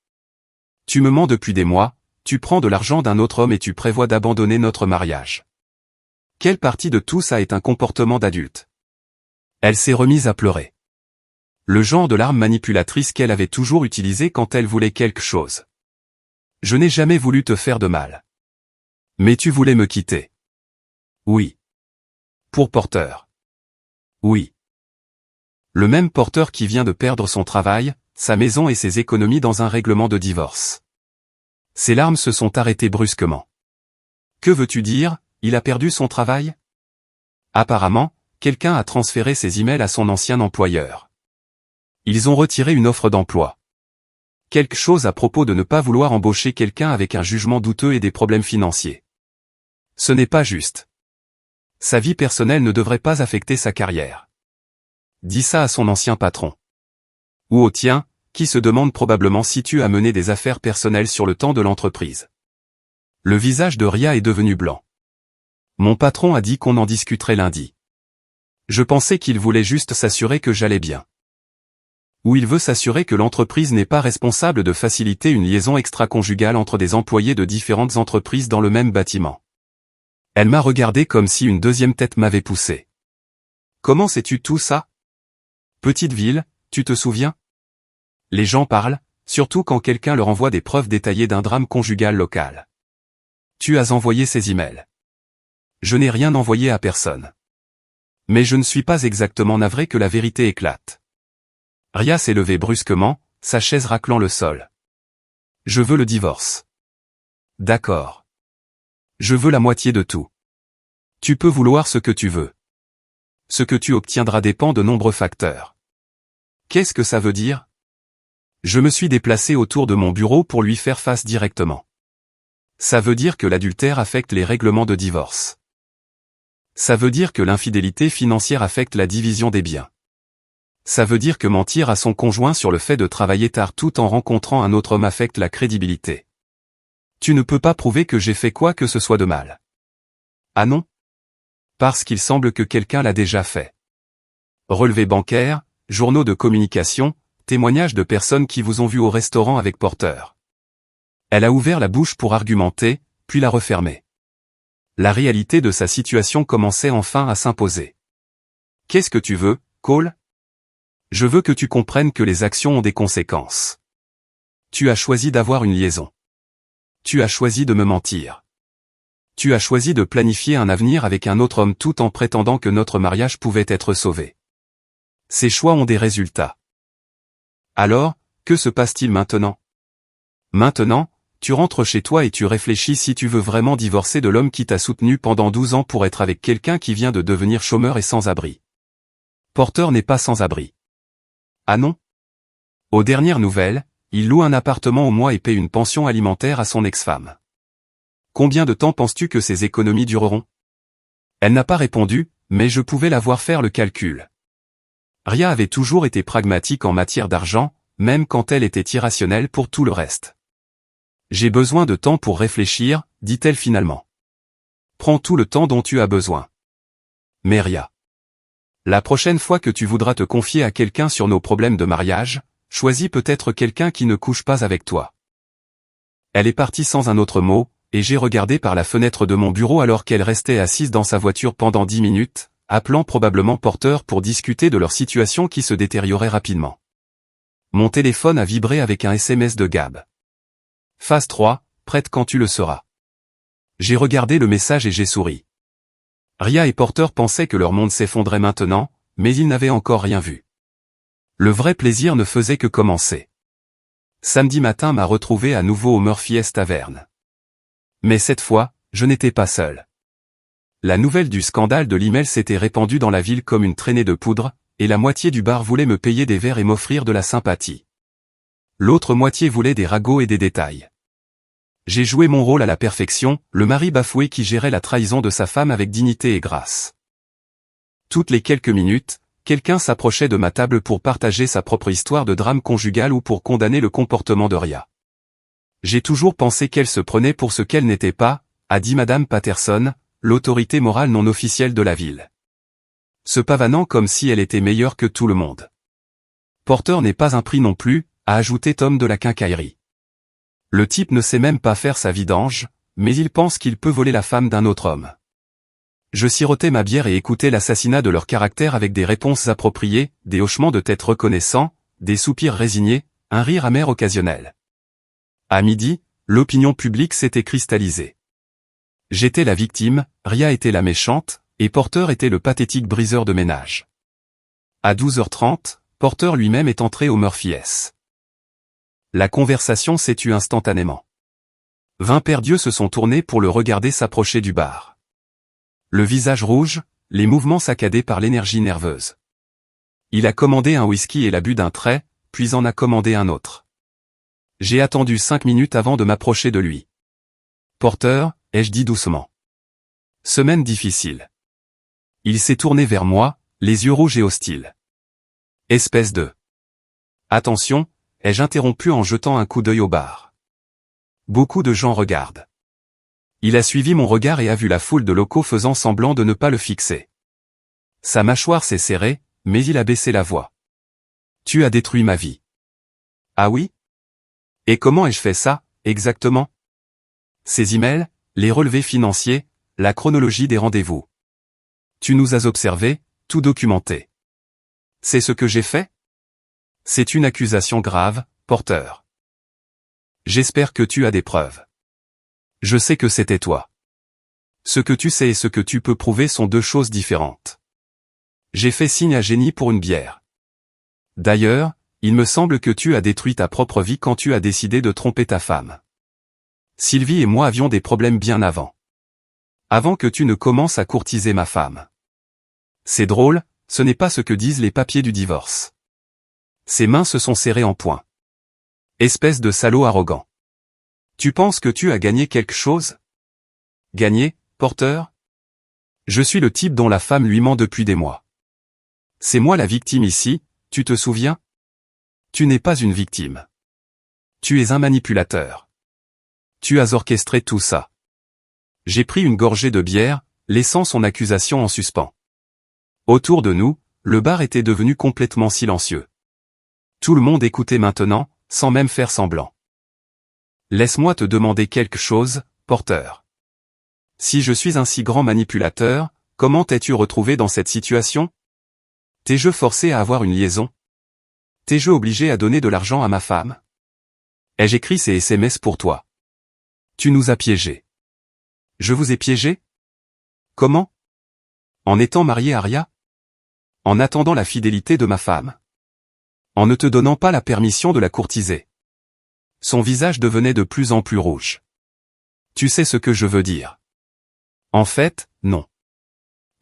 Tu me mens depuis des mois, tu prends de l'argent d'un autre homme et tu prévois d'abandonner notre mariage. Quelle partie de tout ça est un comportement d'adulte? Elle s'est remise à pleurer. Le genre de larmes manipulatrices qu'elle avait toujours utilisé quand elle voulait quelque chose. Je n'ai jamais voulu te faire de mal. Mais tu voulais me quitter. Oui. Pour Porter. Oui. Le même Porter qui vient de perdre son travail, sa maison et ses économies dans un règlement de divorce. Ses larmes se sont arrêtées brusquement. Que veux-tu dire, il a perdu son travail? Apparemment, quelqu'un a transféré ses emails à son ancien employeur. Ils ont retiré une offre d'emploi. Quelque chose à propos de ne pas vouloir embaucher quelqu'un avec un jugement douteux et des problèmes financiers. Ce n'est pas juste. Sa vie personnelle ne devrait pas affecter sa carrière. Dis ça à son ancien patron. Ou au tien, qui se demande probablement si tu as mené des affaires personnelles sur le temps de l'entreprise. Le visage de Ria est devenu blanc. Mon patron a dit qu'on en discuterait lundi. Je pensais qu'il voulait juste s'assurer que j'allais bien. Ou il veut s'assurer que l'entreprise n'est pas responsable de faciliter une liaison extra-conjugale entre des employés de différentes entreprises dans le même bâtiment. Elle m'a regardé comme si une deuxième tête m'avait poussé. Comment sais-tu tout ça? Petite ville, tu te souviens? Les gens parlent, surtout quand quelqu'un leur envoie des preuves détaillées d'un drame conjugal local. Tu as envoyé ces emails. Je n'ai rien envoyé à personne. Mais je ne suis pas exactement navré que la vérité éclate. Ria s'est levée brusquement, sa chaise raclant le sol. Je veux le divorce. D'accord. Je veux la moitié de tout. Tu peux vouloir ce que tu veux. Ce que tu obtiendras dépend de nombreux facteurs. Qu'est-ce que ça veut dire? Je me suis déplacé autour de mon bureau pour lui faire face directement. Ça veut dire que l'adultère affecte les règlements de divorce. Ça veut dire que l'infidélité financière affecte la division des biens. Ça veut dire que mentir à son conjoint sur le fait de travailler tard tout en rencontrant un autre homme affecte la crédibilité. Tu ne peux pas prouver que j'ai fait quoi que ce soit de mal. Ah non? Parce qu'il semble que quelqu'un l'a déjà fait. Relevés bancaires, journaux de communication, témoignages de personnes qui vous ont vu au restaurant avec Porter. Elle a ouvert la bouche pour argumenter, puis l'a refermée. La réalité de sa situation commençait enfin à s'imposer. Qu'est-ce que tu veux, Cole? Je veux que tu comprennes que les actions ont des conséquences. Tu as choisi d'avoir une liaison. Tu as choisi de me mentir. Tu as choisi de planifier un avenir avec un autre homme tout en prétendant que notre mariage pouvait être sauvé. Ces choix ont des résultats. Alors, que se passe-t-il maintenant? Maintenant, tu rentres chez toi et tu réfléchis si tu veux vraiment divorcer de l'homme qui t'a soutenu pendant 12 ans pour être avec quelqu'un qui vient de devenir chômeur et sans abri. Porter n'est pas sans abri. Ah non? Aux dernières nouvelles, il loue un appartement au mois et paie une pension alimentaire à son ex-femme. Combien de temps penses-tu que ces économies dureront? Elle n'a pas répondu, mais je pouvais la voir faire le calcul. Ria avait toujours été pragmatique en matière d'argent, même quand elle était irrationnelle pour tout le reste. J'ai besoin de temps pour réfléchir, dit-elle finalement. Prends tout le temps dont tu as besoin. Mais Ria. La prochaine fois que tu voudras te confier à quelqu'un sur nos problèmes de mariage, choisis peut-être quelqu'un qui ne couche pas avec toi. Elle est partie sans un autre mot, et j'ai regardé par la fenêtre de mon bureau alors qu'elle restait assise dans sa voiture pendant 10 minutes, appelant probablement Porter pour discuter de leur situation qui se détériorait rapidement. Mon téléphone a vibré avec un SMS de Gab. Phase 3, prête quand tu le seras. J'ai regardé le message et j'ai souri. Ria et Porter pensaient que leur monde s'effondrait maintenant, mais ils n'avaient encore rien vu. Le vrai plaisir ne faisait que commencer. Samedi matin m'a retrouvé à nouveau au Murphy's Tavern. Mais cette fois, je n'étais pas seul. La nouvelle du scandale de l'email s'était répandue dans la ville comme une traînée de poudre, et la moitié du bar voulait me payer des verres et m'offrir de la sympathie. L'autre moitié voulait des ragots et des détails. J'ai joué mon rôle à la perfection, le mari bafoué qui gérait la trahison de sa femme avec dignité et grâce. Toutes les quelques minutes, quelqu'un s'approchait de ma table pour partager sa propre histoire de drame conjugal ou pour condamner le comportement de Ria. J'ai toujours pensé qu'elle se prenait pour ce qu'elle n'était pas, a dit Madame Patterson, l'autorité morale non officielle de la ville. Se pavanant comme si elle était meilleure que tout le monde. Porter n'est pas un prix non plus, a ajouté Tom de la quincaillerie. Le type ne sait même pas faire sa vidange, mais il pense qu'il peut voler la femme d'un autre homme. Je sirotais ma bière et écoutais l'assassinat de leur caractère avec des réponses appropriées, des hochements de tête reconnaissants, des soupirs résignés, un rire amer occasionnel. À midi, l'opinion publique s'était cristallisée. J'étais la victime, Ria était la méchante, et Porter était le pathétique briseur de ménage. À 12h30, Porter lui-même est entré au Murphy's. La conversation s'est tue instantanément. 20 paires d'yeux se sont tournés pour le regarder s'approcher du bar. Le visage rouge, les mouvements saccadés par l'énergie nerveuse. Il a commandé un whisky et l'a bu d'un trait, puis en a commandé un autre. J'ai attendu 5 minutes avant de m'approcher de lui. Porter, ai-je dit doucement. Semaine difficile. Il s'est tourné vers moi, les yeux rouges et hostiles. Espèce de... Attention, ai-je interrompu en jetant un coup d'œil au bar. Beaucoup de gens regardent. Il a suivi mon regard et a vu la foule de locaux faisant semblant de ne pas le fixer. Sa mâchoire s'est serrée, mais il a baissé la voix. Tu as détruit ma vie. Ah oui? Et comment ai-je fait ça, exactement? Ces emails, les relevés financiers, la chronologie des rendez-vous. Tu nous as observés, tout documenté. C'est ce que j'ai fait? C'est une accusation grave, Porter. J'espère que tu as des preuves. Je sais que c'était toi. Ce que tu sais et ce que tu peux prouver sont deux choses différentes. J'ai fait signe à Jenny pour une bière. D'ailleurs, il me semble que tu as détruit ta propre vie quand tu as décidé de tromper ta femme. Sylvie et moi avions des problèmes bien avant. Avant que tu ne commences à courtiser ma femme. C'est drôle, ce n'est pas ce que disent les papiers du divorce. Ses mains se sont serrées en poing. Espèce de salaud arrogant. Tu penses que tu as gagné quelque chose? Gagné, Porter? Je suis le type dont la femme lui ment depuis des mois. C'est moi la victime ici, tu te souviens? Tu n'es pas une victime. Tu es un manipulateur. Tu as orchestré tout ça. J'ai pris une gorgée de bière, laissant son accusation en suspens. Autour de nous, le bar était devenu complètement silencieux. Tout le monde écoutait maintenant, sans même faire semblant. Laisse-moi te demander quelque chose, Porter. Si je suis un si grand manipulateur, comment t'es-tu retrouvé dans cette situation? T'es-je forcé à avoir une liaison? T'es-je obligé à donner de l'argent à ma femme? Ai-je écrit ces SMS pour toi? Tu nous as piégés. Je vous ai piégés? Comment? En étant marié à Ria? En attendant la fidélité de ma femme? En ne te donnant pas la permission de la courtiser? Son visage devenait de plus en plus rouge. Tu sais ce que je veux dire. En fait, non.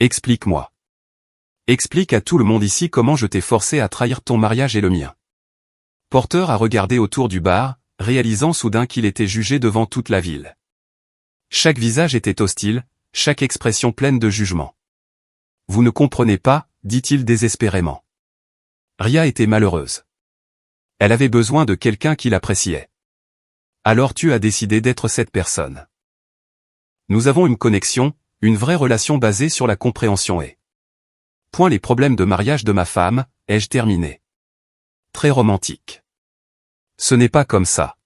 Explique-moi. Explique à tout le monde ici comment je t'ai forcé à trahir ton mariage et le mien. Porter a regardé autour du bar, réalisant soudain qu'il était jugé devant toute la ville. Chaque visage était hostile, chaque expression pleine de jugement. Vous ne comprenez pas, dit-il désespérément. Ria était malheureuse. Elle avait besoin de quelqu'un qui l'appréciait. Alors tu as décidé d'être cette personne. Nous avons une connexion, une vraie relation basée sur la compréhension et... Point les problèmes de mariage de ma femme, ai-je terminé. Très romantique. Ce n'est pas comme ça.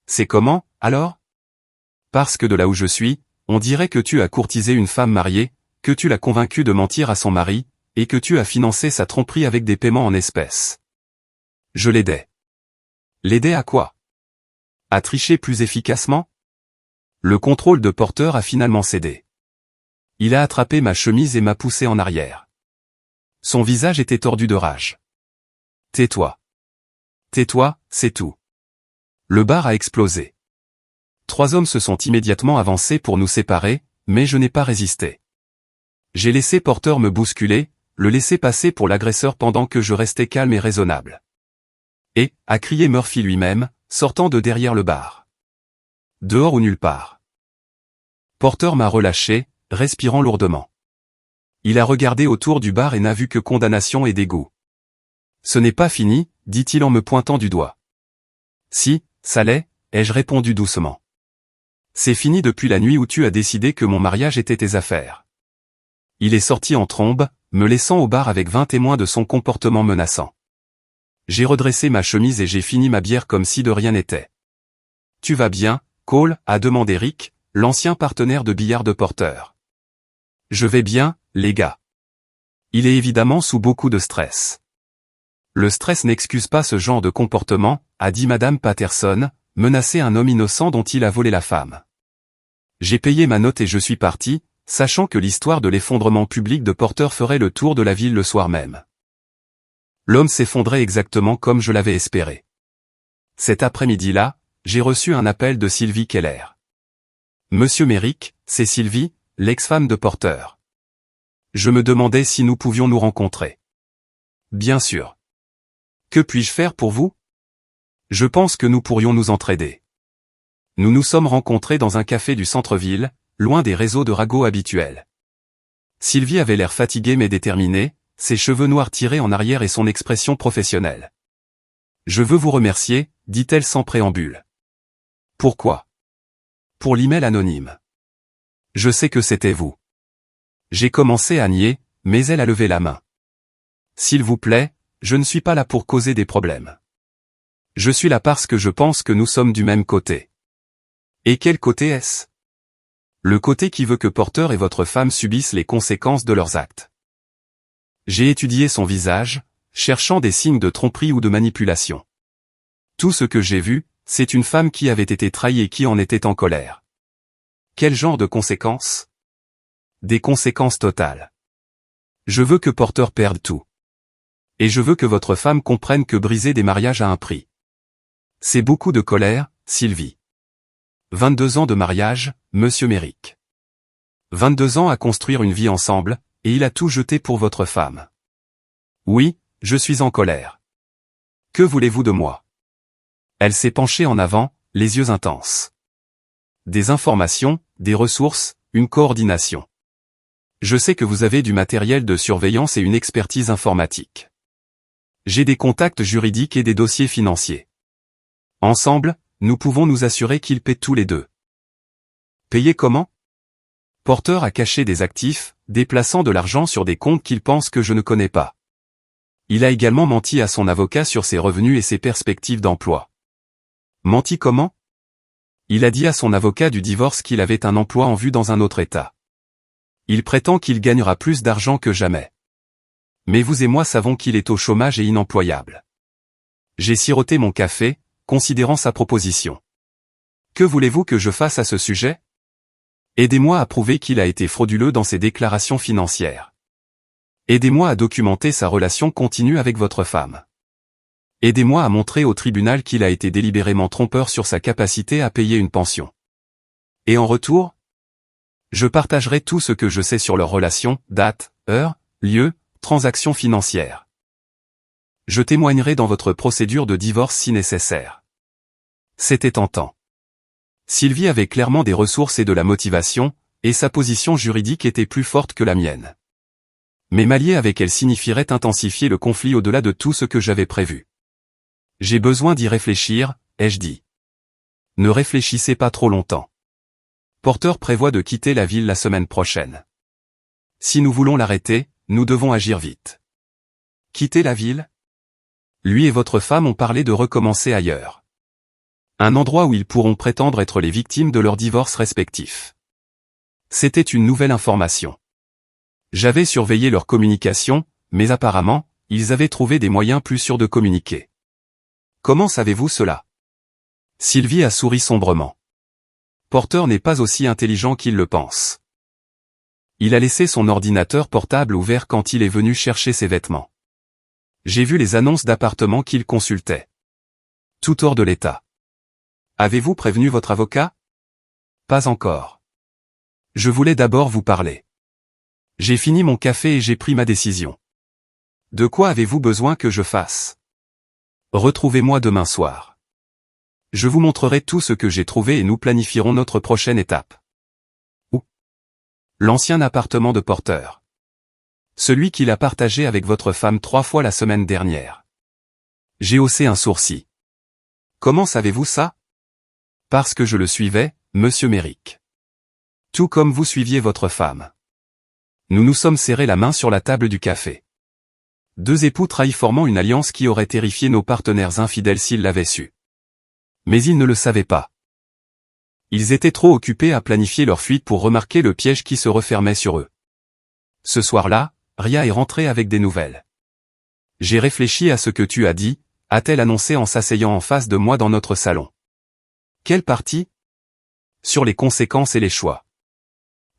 C'est comment, alors? Parce que de là où je suis, on dirait que tu as courtisé une femme mariée, que tu l'as convaincue de mentir à son mari, et que tu as financé sa tromperie avec des paiements en espèces. Je l'aidais. L'aidais à quoi? À tricher plus efficacement? Le contrôle de Porter a finalement cédé. Il a attrapé ma chemise et m'a poussé en arrière. Son visage était tordu de rage. Tais-toi. Tais-toi, c'est tout. Le bar a explosé. 3 hommes se sont immédiatement avancés pour nous séparer, mais je n'ai pas résisté. J'ai laissé Porter me bousculer, le laisser passer pour l'agresseur pendant que je restais calme et raisonnable. Et, a crié Murphy lui-même, sortant de derrière le bar. Dehors ou nulle part. Porter m'a relâché, respirant lourdement. Il a regardé autour du bar et n'a vu que condamnation et dégoût. Ce n'est pas fini, dit-il en me pointant du doigt. Si, ça l'est, ai-je répondu doucement. C'est fini depuis la nuit où tu as décidé que mon mariage était tes affaires. Il est sorti en trombe, me laissant au bar avec 20 témoins de son comportement menaçant. J'ai redressé ma chemise et j'ai fini ma bière comme si de rien n'était. Tu vas bien, Cole, a demandé Rick, l'ancien partenaire de billard de Porter. Je vais bien, les gars. Il est évidemment sous beaucoup de stress. Le stress n'excuse pas ce genre de comportement, a dit Madame Patterson, menacer un homme innocent dont il a volé la femme. J'ai payé ma note et je suis parti, sachant que l'histoire de l'effondrement public de Porter ferait le tour de la ville le soir même. L'homme s'effondrait exactement comme je l'avais espéré. Cet après-midi-là, j'ai reçu un appel de Sylvie Keller. Monsieur Merrick, c'est Sylvie, l'ex-femme de Porter. Je me demandais si nous pouvions nous rencontrer. Bien sûr. Que puis-je faire pour vous? Je pense que nous pourrions nous entraider. Nous nous sommes rencontrés dans un café du centre-ville, loin des réseaux de ragots habituels. Sylvie avait l'air fatiguée mais déterminée, ses cheveux noirs tirés en arrière et son expression professionnelle. Je veux vous remercier, dit-elle sans préambule. Pourquoi? Pour l'email anonyme. Je sais que c'était vous. J'ai commencé à nier, mais elle a levé la main. S'il vous plaît, je ne suis pas là pour causer des problèmes. Je suis là parce que je pense que nous sommes du même côté. Et quel côté est-ce? Le côté qui veut que Porter et votre femme subissent les conséquences de leurs actes. J'ai étudié son visage, cherchant des signes de tromperie ou de manipulation. Tout ce que j'ai vu, c'est une femme qui avait été trahie et qui en était en colère. Quel genre de conséquences? Des conséquences totales. Je veux que Porter perde tout. Et je veux que votre femme comprenne que briser des mariages a un prix. C'est beaucoup de colère, Sylvie. 22 ans de mariage, Monsieur Merrick. 22 ans à construire une vie ensemble, et il a tout jeté pour votre femme. Oui, je suis en colère. Que voulez-vous de moi? Elle s'est penchée en avant, les yeux intenses. Des informations, des ressources, une coordination. Je sais que vous avez du matériel de surveillance et une expertise informatique. J'ai des contacts juridiques et des dossiers financiers. Ensemble, nous pouvons nous assurer qu'ils paient tous les deux. Payer comment? Porter a caché des actifs, déplaçant de l'argent sur des comptes qu'il pense que je ne connais pas. Il a également menti à son avocat sur ses revenus et ses perspectives d'emploi. Menti comment? Il a dit à son avocat du divorce qu'il avait un emploi en vue dans un autre État. Il prétend qu'il gagnera plus d'argent que jamais. Mais vous et moi savons qu'il est au chômage et inemployable. J'ai siroté mon café, considérant sa proposition. Que voulez-vous que je fasse à ce sujet? Aidez-moi à prouver qu'il a été frauduleux dans ses déclarations financières. Aidez-moi à documenter sa relation continue avec votre femme. Aidez-moi à montrer au tribunal qu'il a été délibérément trompeur sur sa capacité à payer une pension. Et en retour, je partagerai tout ce que je sais sur leur relation, date, heure, lieu, transactions financières. Je témoignerai dans votre procédure de divorce si nécessaire. C'était tentant. Sylvie avait clairement des ressources et de la motivation, et sa position juridique était plus forte que la mienne. Mais m'allier avec elle signifierait intensifier le conflit au-delà de tout ce que j'avais prévu. J'ai besoin d'y réfléchir, ai-je dit. Ne réfléchissez pas trop longtemps. Porter prévoit de quitter la ville la semaine prochaine. Si nous voulons l'arrêter, nous devons agir vite. Quitter la ville? Lui et votre femme ont parlé de recommencer ailleurs. Un endroit où ils pourront prétendre être les victimes de leurs divorces respectifs. C'était une nouvelle information. J'avais surveillé leur communication, mais apparemment, ils avaient trouvé des moyens plus sûrs de communiquer. Comment savez-vous cela? Sylvie a souri sombrement. Porter n'est pas aussi intelligent qu'il le pense. Il a laissé son ordinateur portable ouvert quand il est venu chercher ses vêtements. J'ai vu les annonces d'appartements qu'il consultait. Tout hors de l'état. Avez-vous prévenu votre avocat? Pas encore. Je voulais d'abord vous parler. J'ai fini mon café et j'ai pris ma décision. De quoi avez-vous besoin que je fasse? Retrouvez-moi demain soir. Je vous montrerai tout ce que j'ai trouvé et nous planifierons notre prochaine étape. Où? L'ancien appartement de Porter. Celui qu'il a partagé avec votre femme 3 fois la semaine dernière. J'ai haussé un sourcil. Comment savez-vous ça? Parce que je le suivais, Monsieur Merrick. Tout comme vous suiviez votre femme. Nous nous sommes serrés la main sur la table du café. 2 époux trahis formant une alliance qui aurait terrifié nos partenaires infidèles s'ils l'avaient su. Mais ils ne le savaient pas. Ils étaient trop occupés à planifier leur fuite pour remarquer le piège qui se refermait sur eux. Ce soir-là, Ria est rentrée avec des nouvelles. J'ai réfléchi à ce que tu as dit, a-t-elle annoncé en s'asseyant en face de moi dans notre salon. Quelle partie? Sur les conséquences et les choix.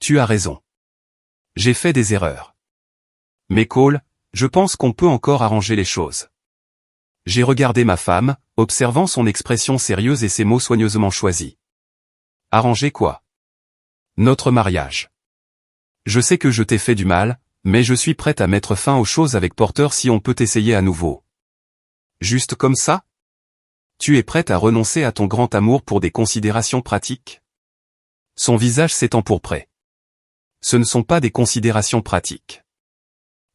Tu as raison. J'ai fait des erreurs. Mais Cole, je pense qu'on peut encore arranger les choses. J'ai regardé ma femme, observant son expression sérieuse et ses mots soigneusement choisis. Arranger quoi? Notre mariage. Je sais que je t'ai fait du mal, mais je suis prête à mettre fin aux choses avec Porter si on peut essayer à nouveau. Juste comme ça? Tu es prête à renoncer à ton grand amour pour des considérations pratiques? Son visage s'est empourpré. Ce ne sont pas des considérations pratiques.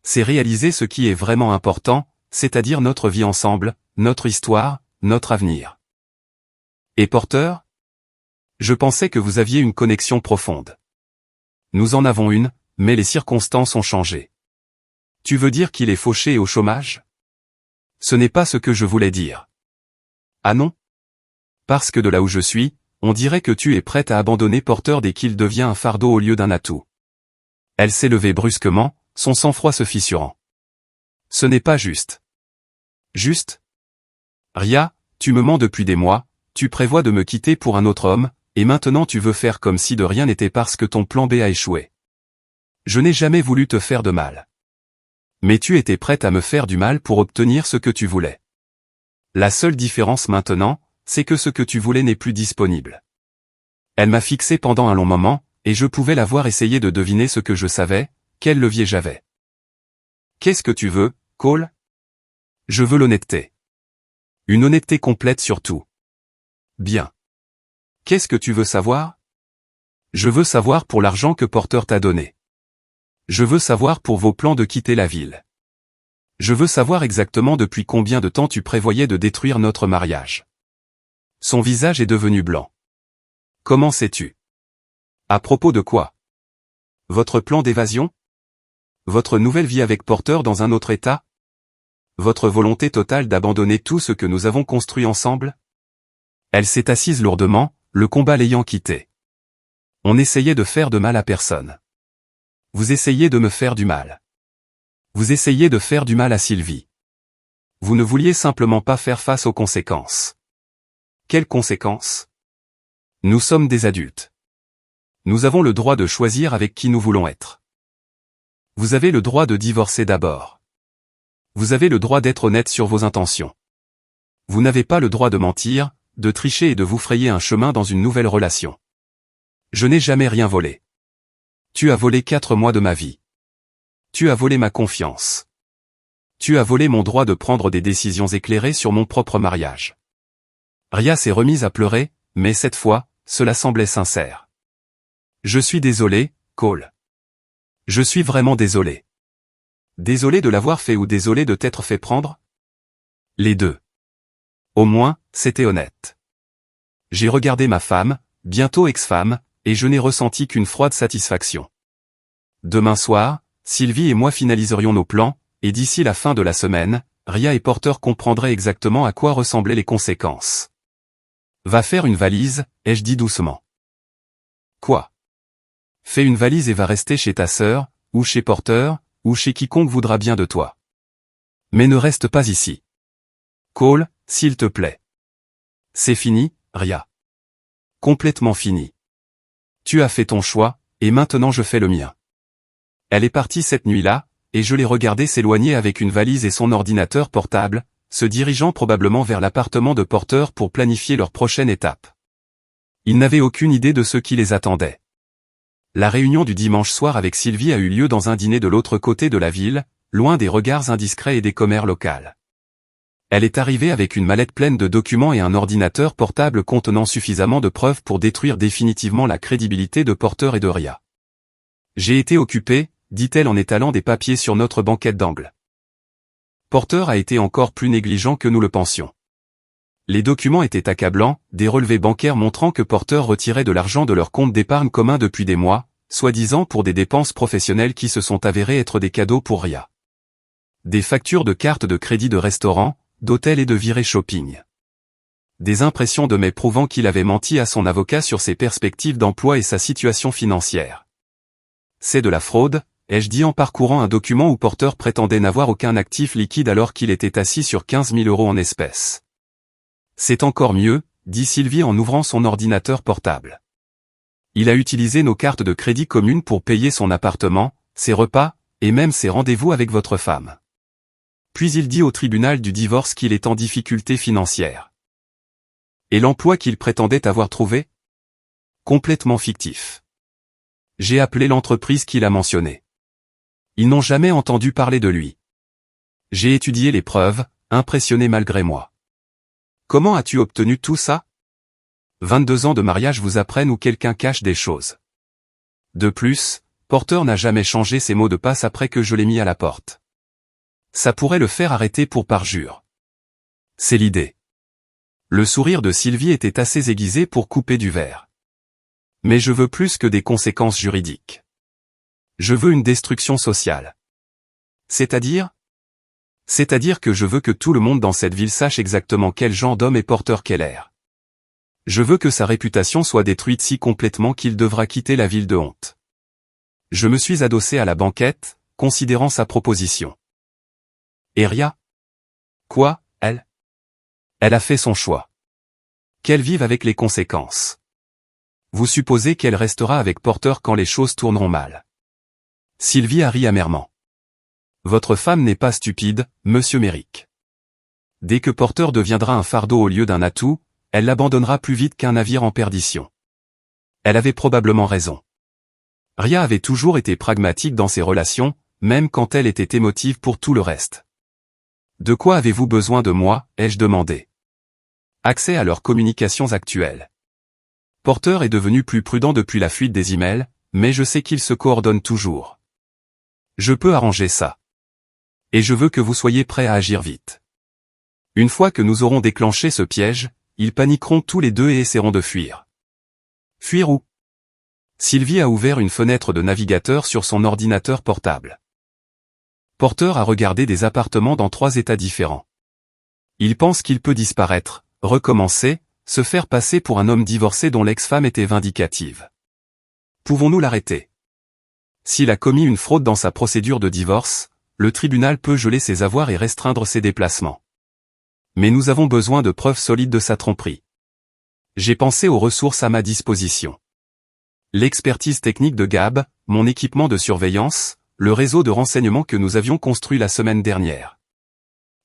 C'est réaliser ce qui est vraiment important, c'est-à-dire notre vie ensemble, notre histoire, notre avenir. Et Porter? Je pensais que vous aviez une connexion profonde. Nous en avons une, mais les circonstances ont changé. Tu veux dire qu'il est fauché et au chômage? Ce n'est pas ce que je voulais dire. Ah non? Parce que de là où je suis, on dirait que tu es prête à abandonner Porter dès qu'il devient un fardeau au lieu d'un atout. Elle s'est levée brusquement, son sang-froid se fissurant. Ce n'est pas juste. Juste? Ria, tu me mens depuis des mois, tu prévois de me quitter pour un autre homme, et maintenant tu veux faire comme si de rien n'était parce que ton plan B a échoué. Je n'ai jamais voulu te faire de mal. Mais tu étais prête à me faire du mal pour obtenir ce que tu voulais. La seule différence maintenant, c'est que ce que tu voulais n'est plus disponible. Elle m'a fixé pendant un long moment, et je pouvais la voir essayer de deviner ce que je savais, quel levier j'avais. Qu'est-ce que tu veux, Cole? Je veux l'honnêteté. Une honnêteté complète surtout. Bien. Qu'est-ce que tu veux savoir? Je veux savoir pour l'argent que Porter t'a donné. Je veux savoir pour vos plans de quitter la ville. Je veux savoir exactement depuis combien de temps tu prévoyais de détruire notre mariage. Son visage est devenu blanc. Comment sais-tu? À propos de quoi? Votre plan d'évasion? Votre nouvelle vie avec Porter dans un autre état? Votre volonté totale d'abandonner tout ce que nous avons construit ensemble? Elle s'est assise lourdement, le combat l'ayant quitté. On essayait de faire de mal à personne. Vous essayez de me faire du mal. Vous essayez de faire du mal à Sylvie. Vous ne vouliez simplement pas faire face aux conséquences. Quelles conséquences? Nous sommes des adultes. Nous avons le droit de choisir avec qui nous voulons être. Vous avez le droit de divorcer d'abord. Vous avez le droit d'être honnête sur vos intentions. Vous n'avez pas le droit de mentir, de tricher et de vous frayer un chemin dans une nouvelle relation. Je n'ai jamais rien volé. Tu as volé 4 mois de ma vie. Tu as volé ma confiance. Tu as volé mon droit de prendre des décisions éclairées sur mon propre mariage. Ria s'est remise à pleurer, mais cette fois, cela semblait sincère. Je suis désolé, Cole. Je suis vraiment désolé. Désolé de l'avoir fait ou désolé de t'être fait prendre? Les deux. Au moins, c'était honnête. J'ai regardé ma femme, bientôt ex-femme, et je n'ai ressenti qu'une froide satisfaction. Demain soir, Sylvie et moi finaliserions nos plans, et d'ici la fin de la semaine, Ria et Porter comprendraient exactement à quoi ressemblaient les conséquences. Va faire une valise, ai-je dit doucement. Quoi? Fais une valise et va rester chez ta sœur, ou chez Porter, ou chez quiconque voudra bien de toi. Mais ne reste pas ici. Cole, s'il te plaît. C'est fini, Ria. Complètement fini. Tu as fait ton choix, et maintenant je fais le mien. Elle est partie cette nuit-là, et je l'ai regardée s'éloigner avec une valise et son ordinateur portable, se dirigeant probablement vers l'appartement de Porter pour planifier leur prochaine étape. Ils n'avaient aucune idée de ce qui les attendait. La réunion du dimanche soir avec Sylvie a eu lieu dans un dîner de l'autre côté de la ville, loin des regards indiscrets et des commères locales. Elle est arrivée avec une mallette pleine de documents et un ordinateur portable contenant suffisamment de preuves pour détruire définitivement la crédibilité de Porter et de Ria. J'ai été occupée, dit-elle en étalant des papiers sur notre banquette d'angle. Porter a été encore plus négligent que nous le pensions. Les documents étaient accablants, des relevés bancaires montrant que Porter retirait de l'argent de leur compte d'épargne commun depuis des mois, soi-disant pour des dépenses professionnelles qui se sont avérées être des cadeaux pour Ria. Des factures de cartes de crédit de restaurants, d'hôtels et de virées shopping. Des impressions de mai prouvant qu'il avait menti à son avocat sur ses perspectives d'emploi et sa situation financière. C'est de la fraude, ai-je dit en parcourant un document où Porter prétendait n'avoir aucun actif liquide alors qu'il était assis sur 15 000 € en espèces. C'est encore mieux, dit Sylvie en ouvrant son ordinateur portable. Il a utilisé nos cartes de crédit communes pour payer son appartement, ses repas, et même ses rendez-vous avec votre femme. Puis il dit au tribunal du divorce qu'il est en difficulté financière. Et l'emploi qu'il prétendait avoir trouvé? Complètement fictif. J'ai appelé l'entreprise qu'il a mentionnée. Ils n'ont jamais entendu parler de lui. J'ai étudié les preuves, impressionné malgré moi. Comment as-tu obtenu tout ça? 22 ans de mariage vous apprennent ou quelqu'un cache des choses. De plus, Porter n'a jamais changé ses mots de passe après que je l'ai mis à la porte. Ça pourrait le faire arrêter pour parjure. C'est l'idée. Le sourire de Sylvie était assez aiguisé pour couper du verre. Mais je veux plus que des conséquences juridiques. Je veux une destruction sociale. C'est-à-dire? C'est-à-dire que je veux que tout le monde dans cette ville sache exactement quel genre d'homme est Porter Keller. Je veux que sa réputation soit détruite si complètement qu'il devra quitter la ville de honte. Je me suis adossé à la banquette, considérant sa proposition. Et Ria? Quoi, elle? Elle a fait son choix. Qu'elle vive avec les conséquences. Vous supposez qu'elle restera avec Porter quand les choses tourneront mal. Sylvie a ri amèrement. Votre femme n'est pas stupide, monsieur Merrick. Dès que Porter deviendra un fardeau au lieu d'un atout, elle l'abandonnera plus vite qu'un navire en perdition. Elle avait probablement raison. Ria avait toujours été pragmatique dans ses relations, même quand elle était émotive pour tout le reste. De quoi avez-vous besoin de moi, ai-je demandé. Accès à leurs communications actuelles. Porter est devenu plus prudent depuis la fuite des emails, mais je sais qu'il se coordonne toujours. Je peux arranger ça. Et je veux que vous soyez prêts à agir vite. Une fois que nous aurons déclenché ce piège, ils paniqueront tous les deux et essaieront de fuir. Fuir où? Sylvie a ouvert une fenêtre de navigateur sur son ordinateur portable. Porter a regardé des appartements dans 3 états différents. Il pense qu'il peut disparaître, recommencer, se faire passer pour un homme divorcé dont l'ex-femme était vindicative. Pouvons-nous l'arrêter? S'il a commis une fraude dans sa procédure de divorce, le tribunal peut geler ses avoirs et restreindre ses déplacements. Mais nous avons besoin de preuves solides de sa tromperie. J'ai pensé aux ressources à ma disposition. L'expertise technique de Gab, mon équipement de surveillance, le réseau de renseignement que nous avions construit la semaine dernière.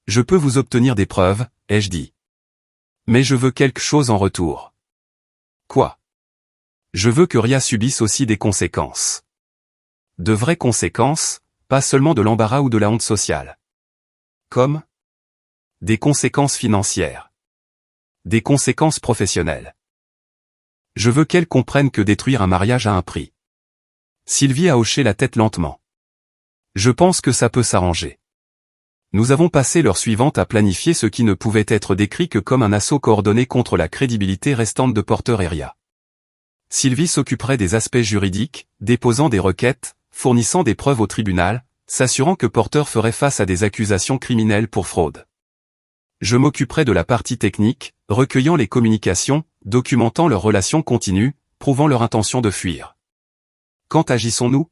Je peux vous obtenir des preuves, ai-je dit. Mais je veux quelque chose en retour. Quoi? Je veux que Ria subisse aussi des conséquences. De vraies conséquences, pas seulement de l'embarras ou de la honte sociale. Comme? Des conséquences financières. Des conséquences professionnelles. Je veux qu'elle comprenne que détruire un mariage a un prix. Sylvie a hoché la tête lentement. Je pense que ça peut s'arranger. Nous avons passé l'heure suivante à planifier ce qui ne pouvait être décrit que comme un assaut coordonné contre la crédibilité restante de Porter et Ria. Sylvie s'occuperait des aspects juridiques, déposant des requêtes, fournissant des preuves au tribunal, s'assurant que Porter ferait face à des accusations criminelles pour fraude. Je m'occuperai de la partie technique, recueillant les communications, documentant leurs relations continues, prouvant leur intention de fuir. Quand agissons-nous?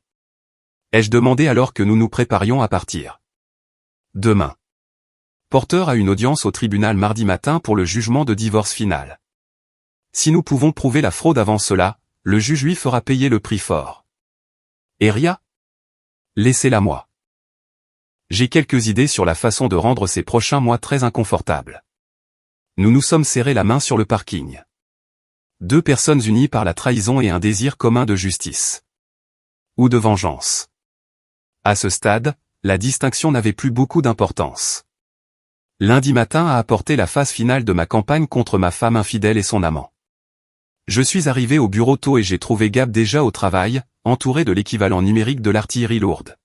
Ai-je demandé alors que nous nous préparions à partir. Demain. Porter a une audience au tribunal mardi matin pour le jugement de divorce final. Si nous pouvons prouver la fraude avant cela, le juge lui fera payer le prix fort. Et Ria? Laissez-la moi. J'ai quelques idées sur la façon de rendre ces prochains mois très inconfortables. Nous nous sommes serrés la main sur le parking. 2 personnes unies par la trahison et un désir commun de justice. Ou de vengeance. À ce stade, la distinction n'avait plus beaucoup d'importance. Lundi matin a apporté la phase finale de ma campagne contre ma femme infidèle et son amant. Je suis arrivé au bureau tôt et j'ai trouvé Gab déjà au travail, entouré de l'équivalent numérique de l'artillerie lourde.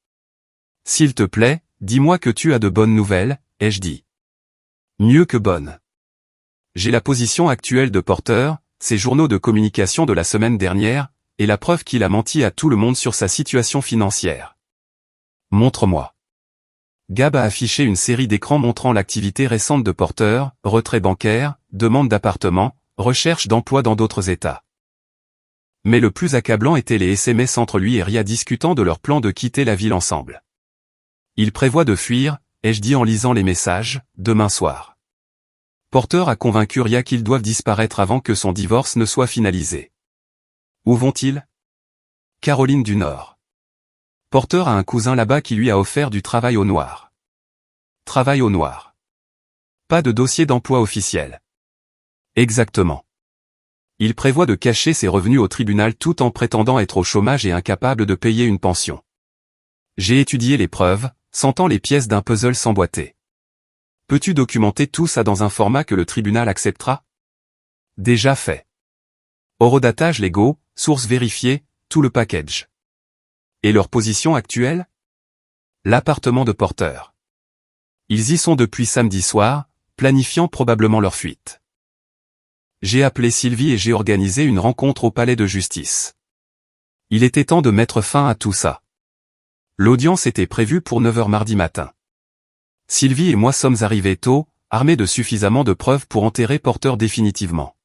S'il te plaît, dis-moi que tu as de bonnes nouvelles, ai-je dit. Mieux que bonnes. J'ai la position actuelle de Porter, ses journaux de communication de la semaine dernière, et la preuve qu'il a menti à tout le monde sur sa situation financière. Montre-moi. Gab a affiché une série d'écrans montrant l'activité récente de Porter, retrait bancaire, demande d'appartement, recherche d'emploi dans d'autres États. Mais le plus accablant était les SMS entre lui et Ria discutant de leur plan de quitter la ville ensemble. Il prévoit de fuir, ai-je dit en lisant les messages, demain soir. Porter a convaincu Ria qu'ils doivent disparaître avant que son divorce ne soit finalisé. Où vont-ils? Caroline du Nord. Porter a un cousin là-bas qui lui a offert du travail au noir. Travail au noir. Pas de dossier d'emploi officiel. Exactement. Il prévoit de cacher ses revenus au tribunal tout en prétendant être au chômage et incapable de payer une pension. J'ai étudié les preuves, sentant les pièces d'un puzzle s'emboîter. Peux-tu documenter tout ça dans un format que le tribunal acceptera? Déjà fait. Horodatage légaux, sources vérifiées, tout le package. Et leur position actuelle? L'appartement de Porter. Ils y sont depuis samedi soir, planifiant probablement leur fuite. J'ai appelé Sylvie et j'ai organisé une rencontre au palais de justice. Il était temps de mettre fin à tout ça. L'audience était prévue pour 9 h mardi matin. Sylvie et moi sommes arrivés tôt, armés de suffisamment de preuves pour enterrer Porter définitivement.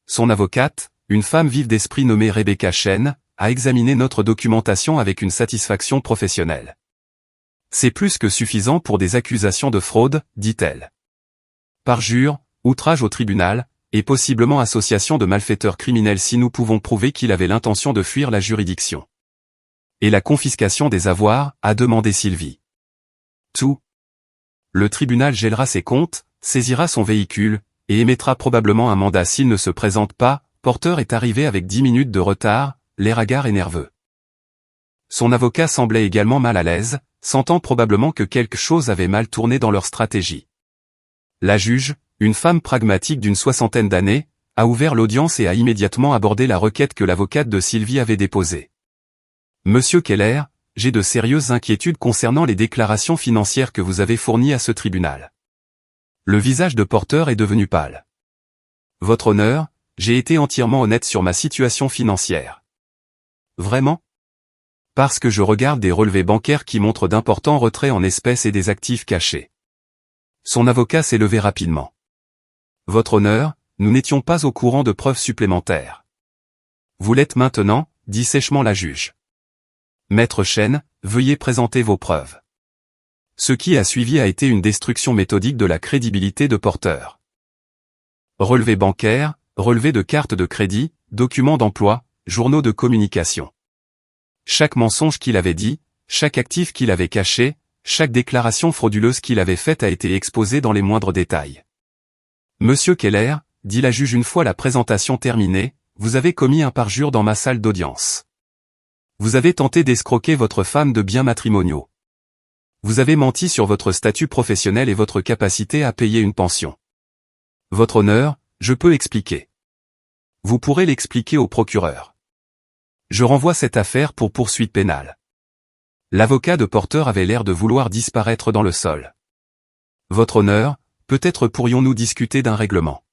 Son avocate, une femme vive d'esprit nommée Rebecca Chen, a examiné notre documentation avec une satisfaction professionnelle. C'est plus que suffisant pour des accusations de fraude, dit-elle. Parjure, outrage au tribunal, et possiblement association de malfaiteurs criminels si nous pouvons prouver qu'il avait l'intention de fuir la juridiction. Et la confiscation des avoirs, a demandé Sylvie. Tout. Le tribunal gèlera ses comptes, saisira son véhicule, et émettra probablement un mandat s'il ne se présente pas. Porter est arrivé avec 10 minutes de retard, l'air hagard et nerveux. Son avocat semblait également mal à l'aise, sentant probablement que quelque chose avait mal tourné dans leur stratégie. La juge, une femme pragmatique d'une 60aine d'années, a ouvert l'audience et a immédiatement abordé la requête que l'avocate de Sylvie avait déposée. Monsieur Keller, j'ai de sérieuses inquiétudes concernant les déclarations financières que vous avez fournies à ce tribunal. Le visage de Porter est devenu pâle. Votre honneur, j'ai été entièrement honnête sur ma situation financière. Vraiment? Parce que je regarde des relevés bancaires qui montrent d'importants retraits en espèces et des actifs cachés. Son avocat s'est levé rapidement. Votre honneur, nous n'étions pas au courant de preuves supplémentaires. Vous l'êtes maintenant, dit sèchement la juge. Maître Chen, veuillez présenter vos preuves. Ce qui a suivi a été une destruction méthodique de la crédibilité de Porter. Relevés bancaires, relevés de cartes de crédit, documents d'emploi, journaux de communication. Chaque mensonge qu'il avait dit, chaque actif qu'il avait caché, chaque déclaration frauduleuse qu'il avait faite a été exposée dans les moindres détails. Monsieur Keller, dit la juge une fois la présentation terminée, vous avez commis un parjure dans ma salle d'audience. Vous avez tenté d'escroquer votre femme de biens matrimoniaux. Vous avez menti sur votre statut professionnel et votre capacité à payer une pension. Votre honneur, je peux expliquer. Vous pourrez l'expliquer au procureur. Je renvoie cette affaire pour poursuite pénale. L'avocat de Porter avait l'air de vouloir disparaître dans le sol. Votre honneur, peut-être pourrions-nous discuter d'un règlement.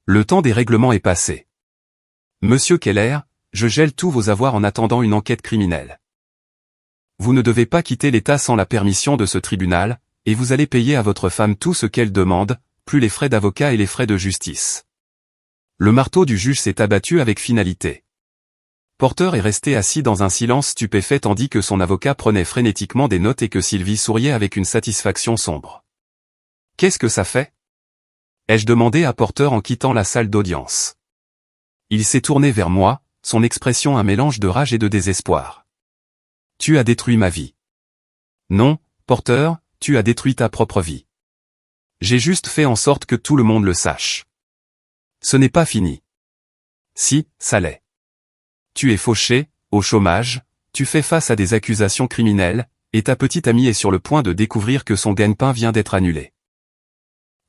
Le temps des règlements est passé. Monsieur Keller, je gèle tous vos avoirs en attendant une enquête criminelle. Vous ne devez pas quitter l'État sans la permission de ce tribunal, et vous allez payer à votre femme tout ce qu'elle demande, plus les frais d'avocat et les frais de justice. Le marteau du juge s'est abattu avec finalité. Porter est resté assis dans un silence stupéfait tandis que son avocat prenait frénétiquement des notes et que Sylvie souriait avec une satisfaction sombre. « Qu'est-ce que ça fait » ai-je demandé à Porter en quittant la salle d'audience. Il s'est tourné vers moi, son expression un mélange de rage et de désespoir. « Tu as détruit ma vie. » Non, Porter, tu as détruit ta propre vie. J'ai juste fait en sorte que tout le monde le sache. Ce n'est pas fini. Si, ça l'est. Tu es fauché, au chômage, tu fais face à des accusations criminelles, et ta petite amie est sur le point de découvrir que son gagne-pain vient d'être annulé.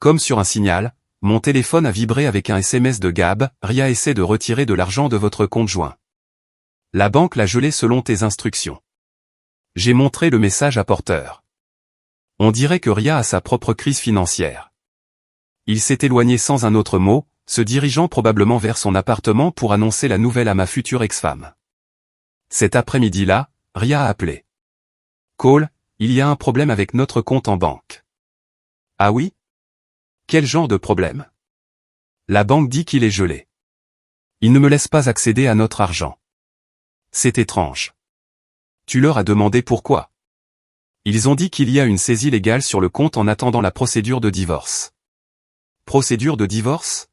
Comme sur un signal, mon téléphone a vibré avec un SMS de Gab, Ria essaie de retirer de l'argent de votre compte joint. La banque l'a gelé selon tes instructions. J'ai montré le message à Porter. On dirait que Ria a sa propre crise financière. Il s'est éloigné sans un autre mot, se dirigeant probablement vers son appartement pour annoncer la nouvelle à ma future ex-femme. Cet après-midi-là, Ria a appelé. Cole, il y a un problème avec notre compte en banque. Ah oui? Quel genre de problème? La banque dit qu'il est gelé. Il ne me laisse pas accéder à notre argent. C'est étrange. Tu leur as demandé pourquoi? Ils ont dit qu'il y a une saisie légale sur le compte en attendant la procédure de divorce. Procédure de divorce?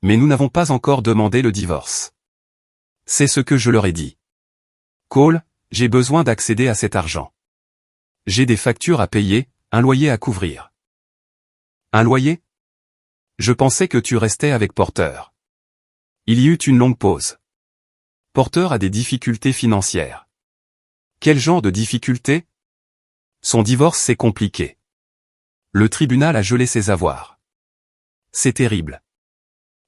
Mais nous n'avons pas encore demandé le divorce. C'est ce que je leur ai dit. Cole, j'ai besoin d'accéder à cet argent. J'ai des factures à payer, un loyer à couvrir. Un loyer? Je pensais que tu restais avec Porter. Il y eut une longue pause. Porter a des difficultés financières. Quel genre de difficultés? Son divorce c'est compliqué. Le tribunal a gelé ses avoirs. C'est terrible.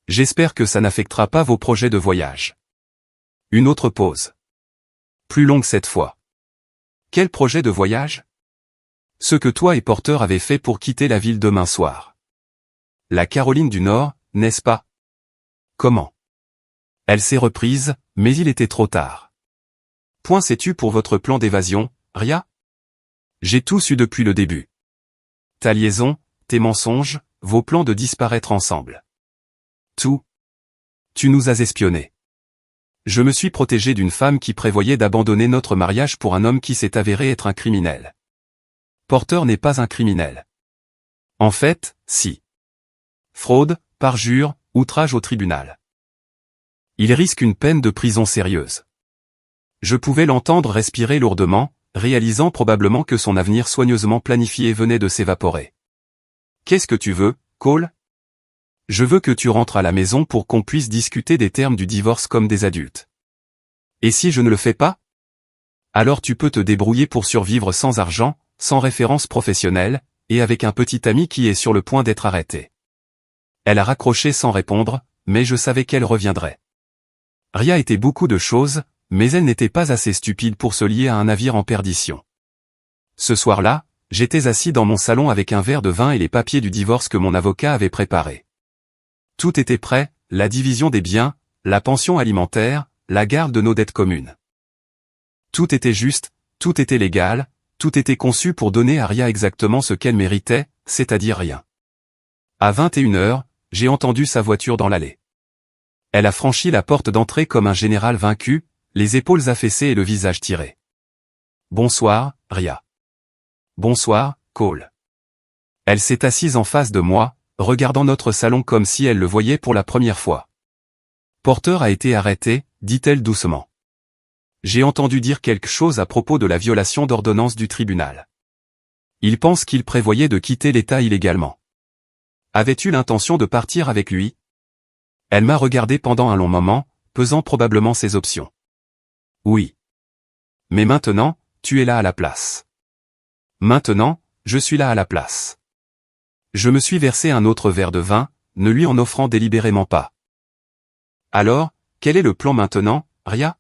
J'espère que ça n'affectera pas vos projets de voyage. Une autre pause. Plus longue cette fois. Quel projet de voyage? Ce que toi et Porter avez fait pour quitter la ville demain soir. La Caroline du Nord, n'est-ce pas? Comment? Elle s'est reprise, mais il était trop tard. Point sais-tu pour votre plan d'évasion, Ria? J'ai tout su depuis le début. Ta liaison, tes mensonges, vos plans de disparaître ensemble. Tout. Tu nous as espionnés. Je me suis protégé d'une femme qui prévoyait d'abandonner notre mariage pour un homme qui s'est avéré être un criminel. Porter n'est pas un criminel. En fait, si. Fraude, parjure, outrage au tribunal. Il risque une peine de prison sérieuse. Je pouvais l'entendre respirer lourdement, réalisant probablement que son avenir soigneusement planifié venait de s'évaporer. Qu'est-ce que tu veux, Cole? Je veux que tu rentres à la maison pour qu'on puisse discuter des termes du divorce comme des adultes. Et si je ne le fais pas? Alors tu peux te débrouiller pour survivre sans argent, sans référence professionnelle, et avec un petit ami qui est sur le point d'être arrêté. Elle a raccroché sans répondre, mais je savais qu'elle reviendrait. Ria était beaucoup de choses, mais elle n'était pas assez stupide pour se lier à un navire en perdition. Ce soir-là, j'étais assis dans mon salon avec un verre de vin et les papiers du divorce que mon avocat avait préparés. Tout était prêt, la division des biens, la pension alimentaire, la garde de nos dettes communes. Tout était juste, tout était légal, tout était conçu pour donner à Ria exactement ce qu'elle méritait, c'est-à-dire rien. À 21h, j'ai entendu sa voiture dans l'allée. Elle a franchi la porte d'entrée comme un général vaincu, les épaules affaissées et le visage tiré. Bonsoir, Ria. Bonsoir, Cole. Elle s'est assise en face de moi, regardant notre salon comme si elle le voyait pour la première fois. Porter a été arrêté, dit-elle doucement. J'ai entendu dire quelque chose à propos de la violation d'ordonnance du tribunal. Il pense qu'il prévoyait de quitter l'État illégalement. Avais-tu l'intention de partir avec lui? Elle m'a regardé pendant un long moment, pesant probablement ses options. Oui. Mais maintenant, tu es là à la place. Maintenant, je suis là à la place. Je me suis versé un autre verre de vin, ne lui en offrant délibérément pas. Alors, quel est le plan maintenant, Ria?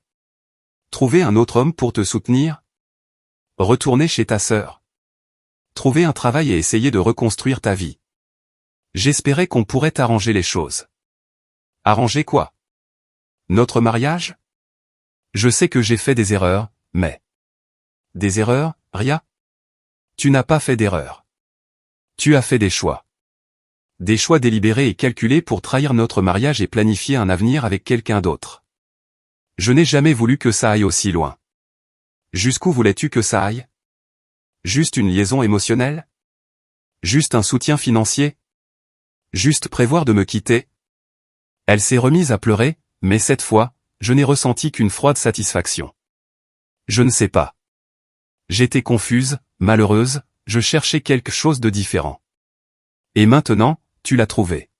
Trouver un autre homme pour te soutenir? Retourner chez ta sœur? Trouver un travail et essayer de reconstruire ta vie? J'espérais qu'on pourrait arranger les choses. Arranger quoi? Notre mariage? Je sais que j'ai fait des erreurs, mais... Des erreurs, Ria? Tu n'as pas fait d'erreur. Tu as fait des choix. Des choix délibérés et calculés pour trahir notre mariage et planifier un avenir avec quelqu'un d'autre. Je n'ai jamais voulu que ça aille aussi loin. Jusqu'où voulais-tu que ça aille? Juste une liaison émotionnelle? Juste un soutien financier? Juste prévoir de me quitter? Elle s'est remise à pleurer, mais cette fois, je n'ai ressenti qu'une froide satisfaction. Je ne sais pas. J'étais confuse, malheureuse, je cherchais quelque chose de différent. Et maintenant, tu l'as trouvé.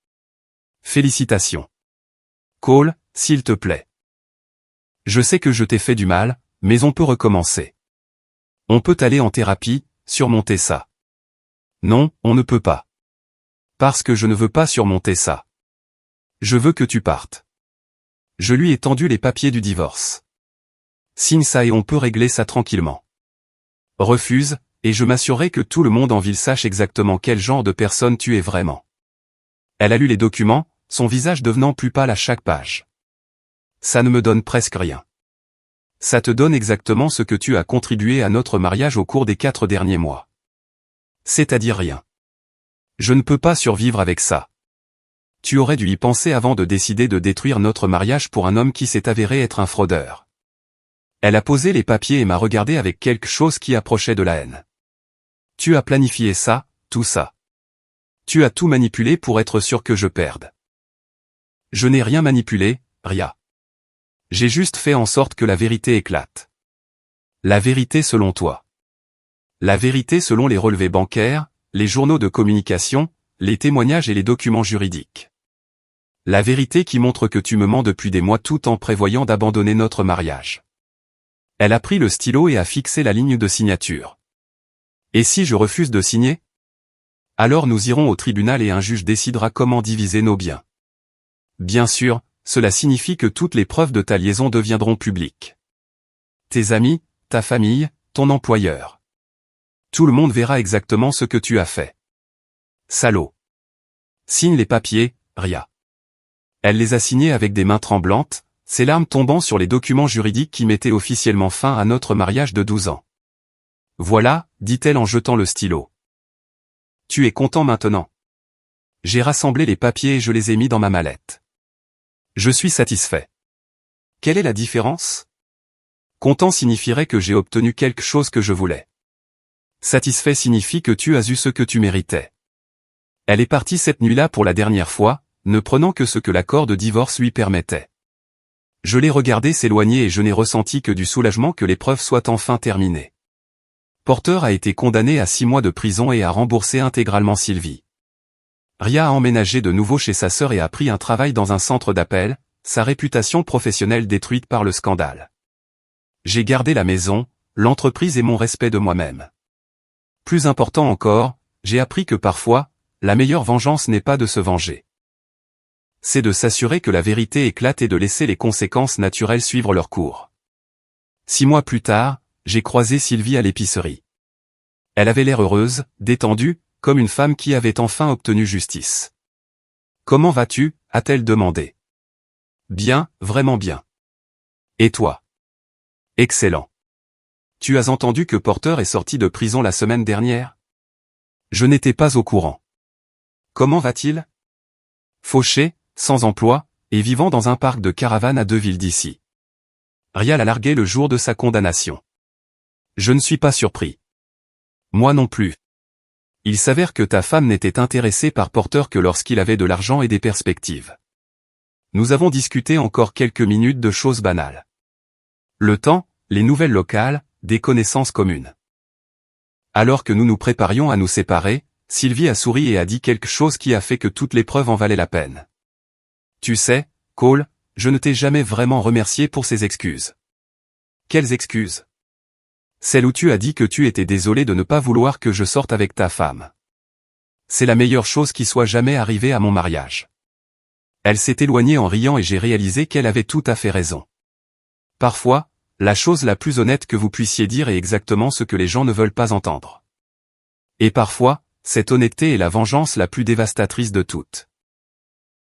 Félicitations. Cole, s'il te plaît. Je sais que je t'ai fait du mal, mais on peut recommencer. On peut aller en thérapie, surmonter ça. Non, on ne peut pas. Parce que je ne veux pas surmonter ça. Je veux que tu partes. Je lui ai tendu les papiers du divorce. Signe ça et on peut régler ça tranquillement. Refuse, et je m'assurerai que tout le monde en ville sache exactement quel genre de personne tu es vraiment. Elle a lu les documents, son visage devenant plus pâle à chaque page. Ça ne me donne presque rien. Ça te donne exactement ce que tu as contribué à notre mariage au cours des 4 derniers mois. C'est-à-dire rien. Je ne peux pas survivre avec ça. Tu aurais dû y penser avant de décider de détruire notre mariage pour un homme qui s'est avéré être un fraudeur. Elle a posé les papiers et m'a regardé avec quelque chose qui approchait de la haine. Tu as planifié ça, tout ça. Tu as tout manipulé pour être sûr que je perde. Je n'ai rien manipulé, Ria. J'ai juste fait en sorte que la vérité éclate. La vérité selon toi. La vérité selon les relevés bancaires, les journaux de communication, les témoignages et les documents juridiques. La vérité qui montre que tu me mens depuis des mois tout en prévoyant d'abandonner notre mariage. Elle a pris le stylo et a fixé la ligne de signature. Et si je refuse de signer? Alors nous irons au tribunal et un juge décidera comment diviser nos biens. Bien sûr, cela signifie que toutes les preuves de ta liaison deviendront publiques. Tes amis, ta famille, ton employeur. Tout le monde verra exactement ce que tu as fait. Salaud. Signe les papiers, Ria. Elle les a signés avec des mains tremblantes, ses larmes tombant sur les documents juridiques qui mettaient officiellement fin à notre mariage de 12 ans. Voilà, dit-elle en jetant le stylo. Tu es content maintenant. J'ai rassemblé les papiers et je les ai mis dans ma mallette. Je suis satisfait. Quelle est la différence? Content signifierait que j'ai obtenu quelque chose que je voulais. Satisfait signifie que tu as eu ce que tu méritais. Elle est partie cette nuit-là pour la dernière fois, ne prenant que ce que l'accord de divorce lui permettait. Je l'ai regardé s'éloigner et je n'ai ressenti que du soulagement que l'épreuve soit enfin terminée. Porter a été condamné à 6 mois de prison et a remboursé intégralement Sylvie. Ria a emménagé de nouveau chez sa sœur et a pris un travail dans un centre d'appel, sa réputation professionnelle détruite par le scandale. J'ai gardé la maison, l'entreprise et mon respect de moi-même. Plus important encore, j'ai appris que parfois, la meilleure vengeance n'est pas de se venger. C'est de s'assurer que la vérité éclate et de laisser les conséquences naturelles suivre leur cours. 6 mois plus tard, j'ai croisé Sylvie à l'épicerie. Elle avait l'air heureuse, détendue, comme une femme qui avait enfin obtenu justice. « Comment vas-tu » a-t-elle demandé. « Bien, vraiment bien. »« Et toi ?»« Excellent. »« Tu as entendu que Porter est sorti de prison la semaine dernière ?»« Je n'étais pas au courant. »« Comment va-t-il ?»« Fauché, sans emploi, et vivant dans un parc de caravanes à 2 villes d'ici. » Ria l'a largué le jour de sa condamnation. Je ne suis pas surpris. Moi non plus. Il s'avère que ta femme n'était intéressée par Porter que lorsqu'il avait de l'argent et des perspectives. Nous avons discuté encore quelques minutes de choses banales. Le temps, les nouvelles locales, des connaissances communes. Alors que nous nous préparions à nous séparer, Sylvie a souri et a dit quelque chose qui a fait que toutes les preuves en valaient la peine. Tu sais, Cole, je ne t'ai jamais vraiment remercié pour ces excuses. Quelles excuses? Celle où tu as dit que tu étais désolé de ne pas vouloir que je sorte avec ta femme. C'est la meilleure chose qui soit jamais arrivée à mon mariage. Elle s'est éloignée en riant et j'ai réalisé qu'elle avait tout à fait raison. Parfois, la chose la plus honnête que vous puissiez dire est exactement ce que les gens ne veulent pas entendre. Et parfois, cette honnêteté est la vengeance la plus dévastatrice de toutes.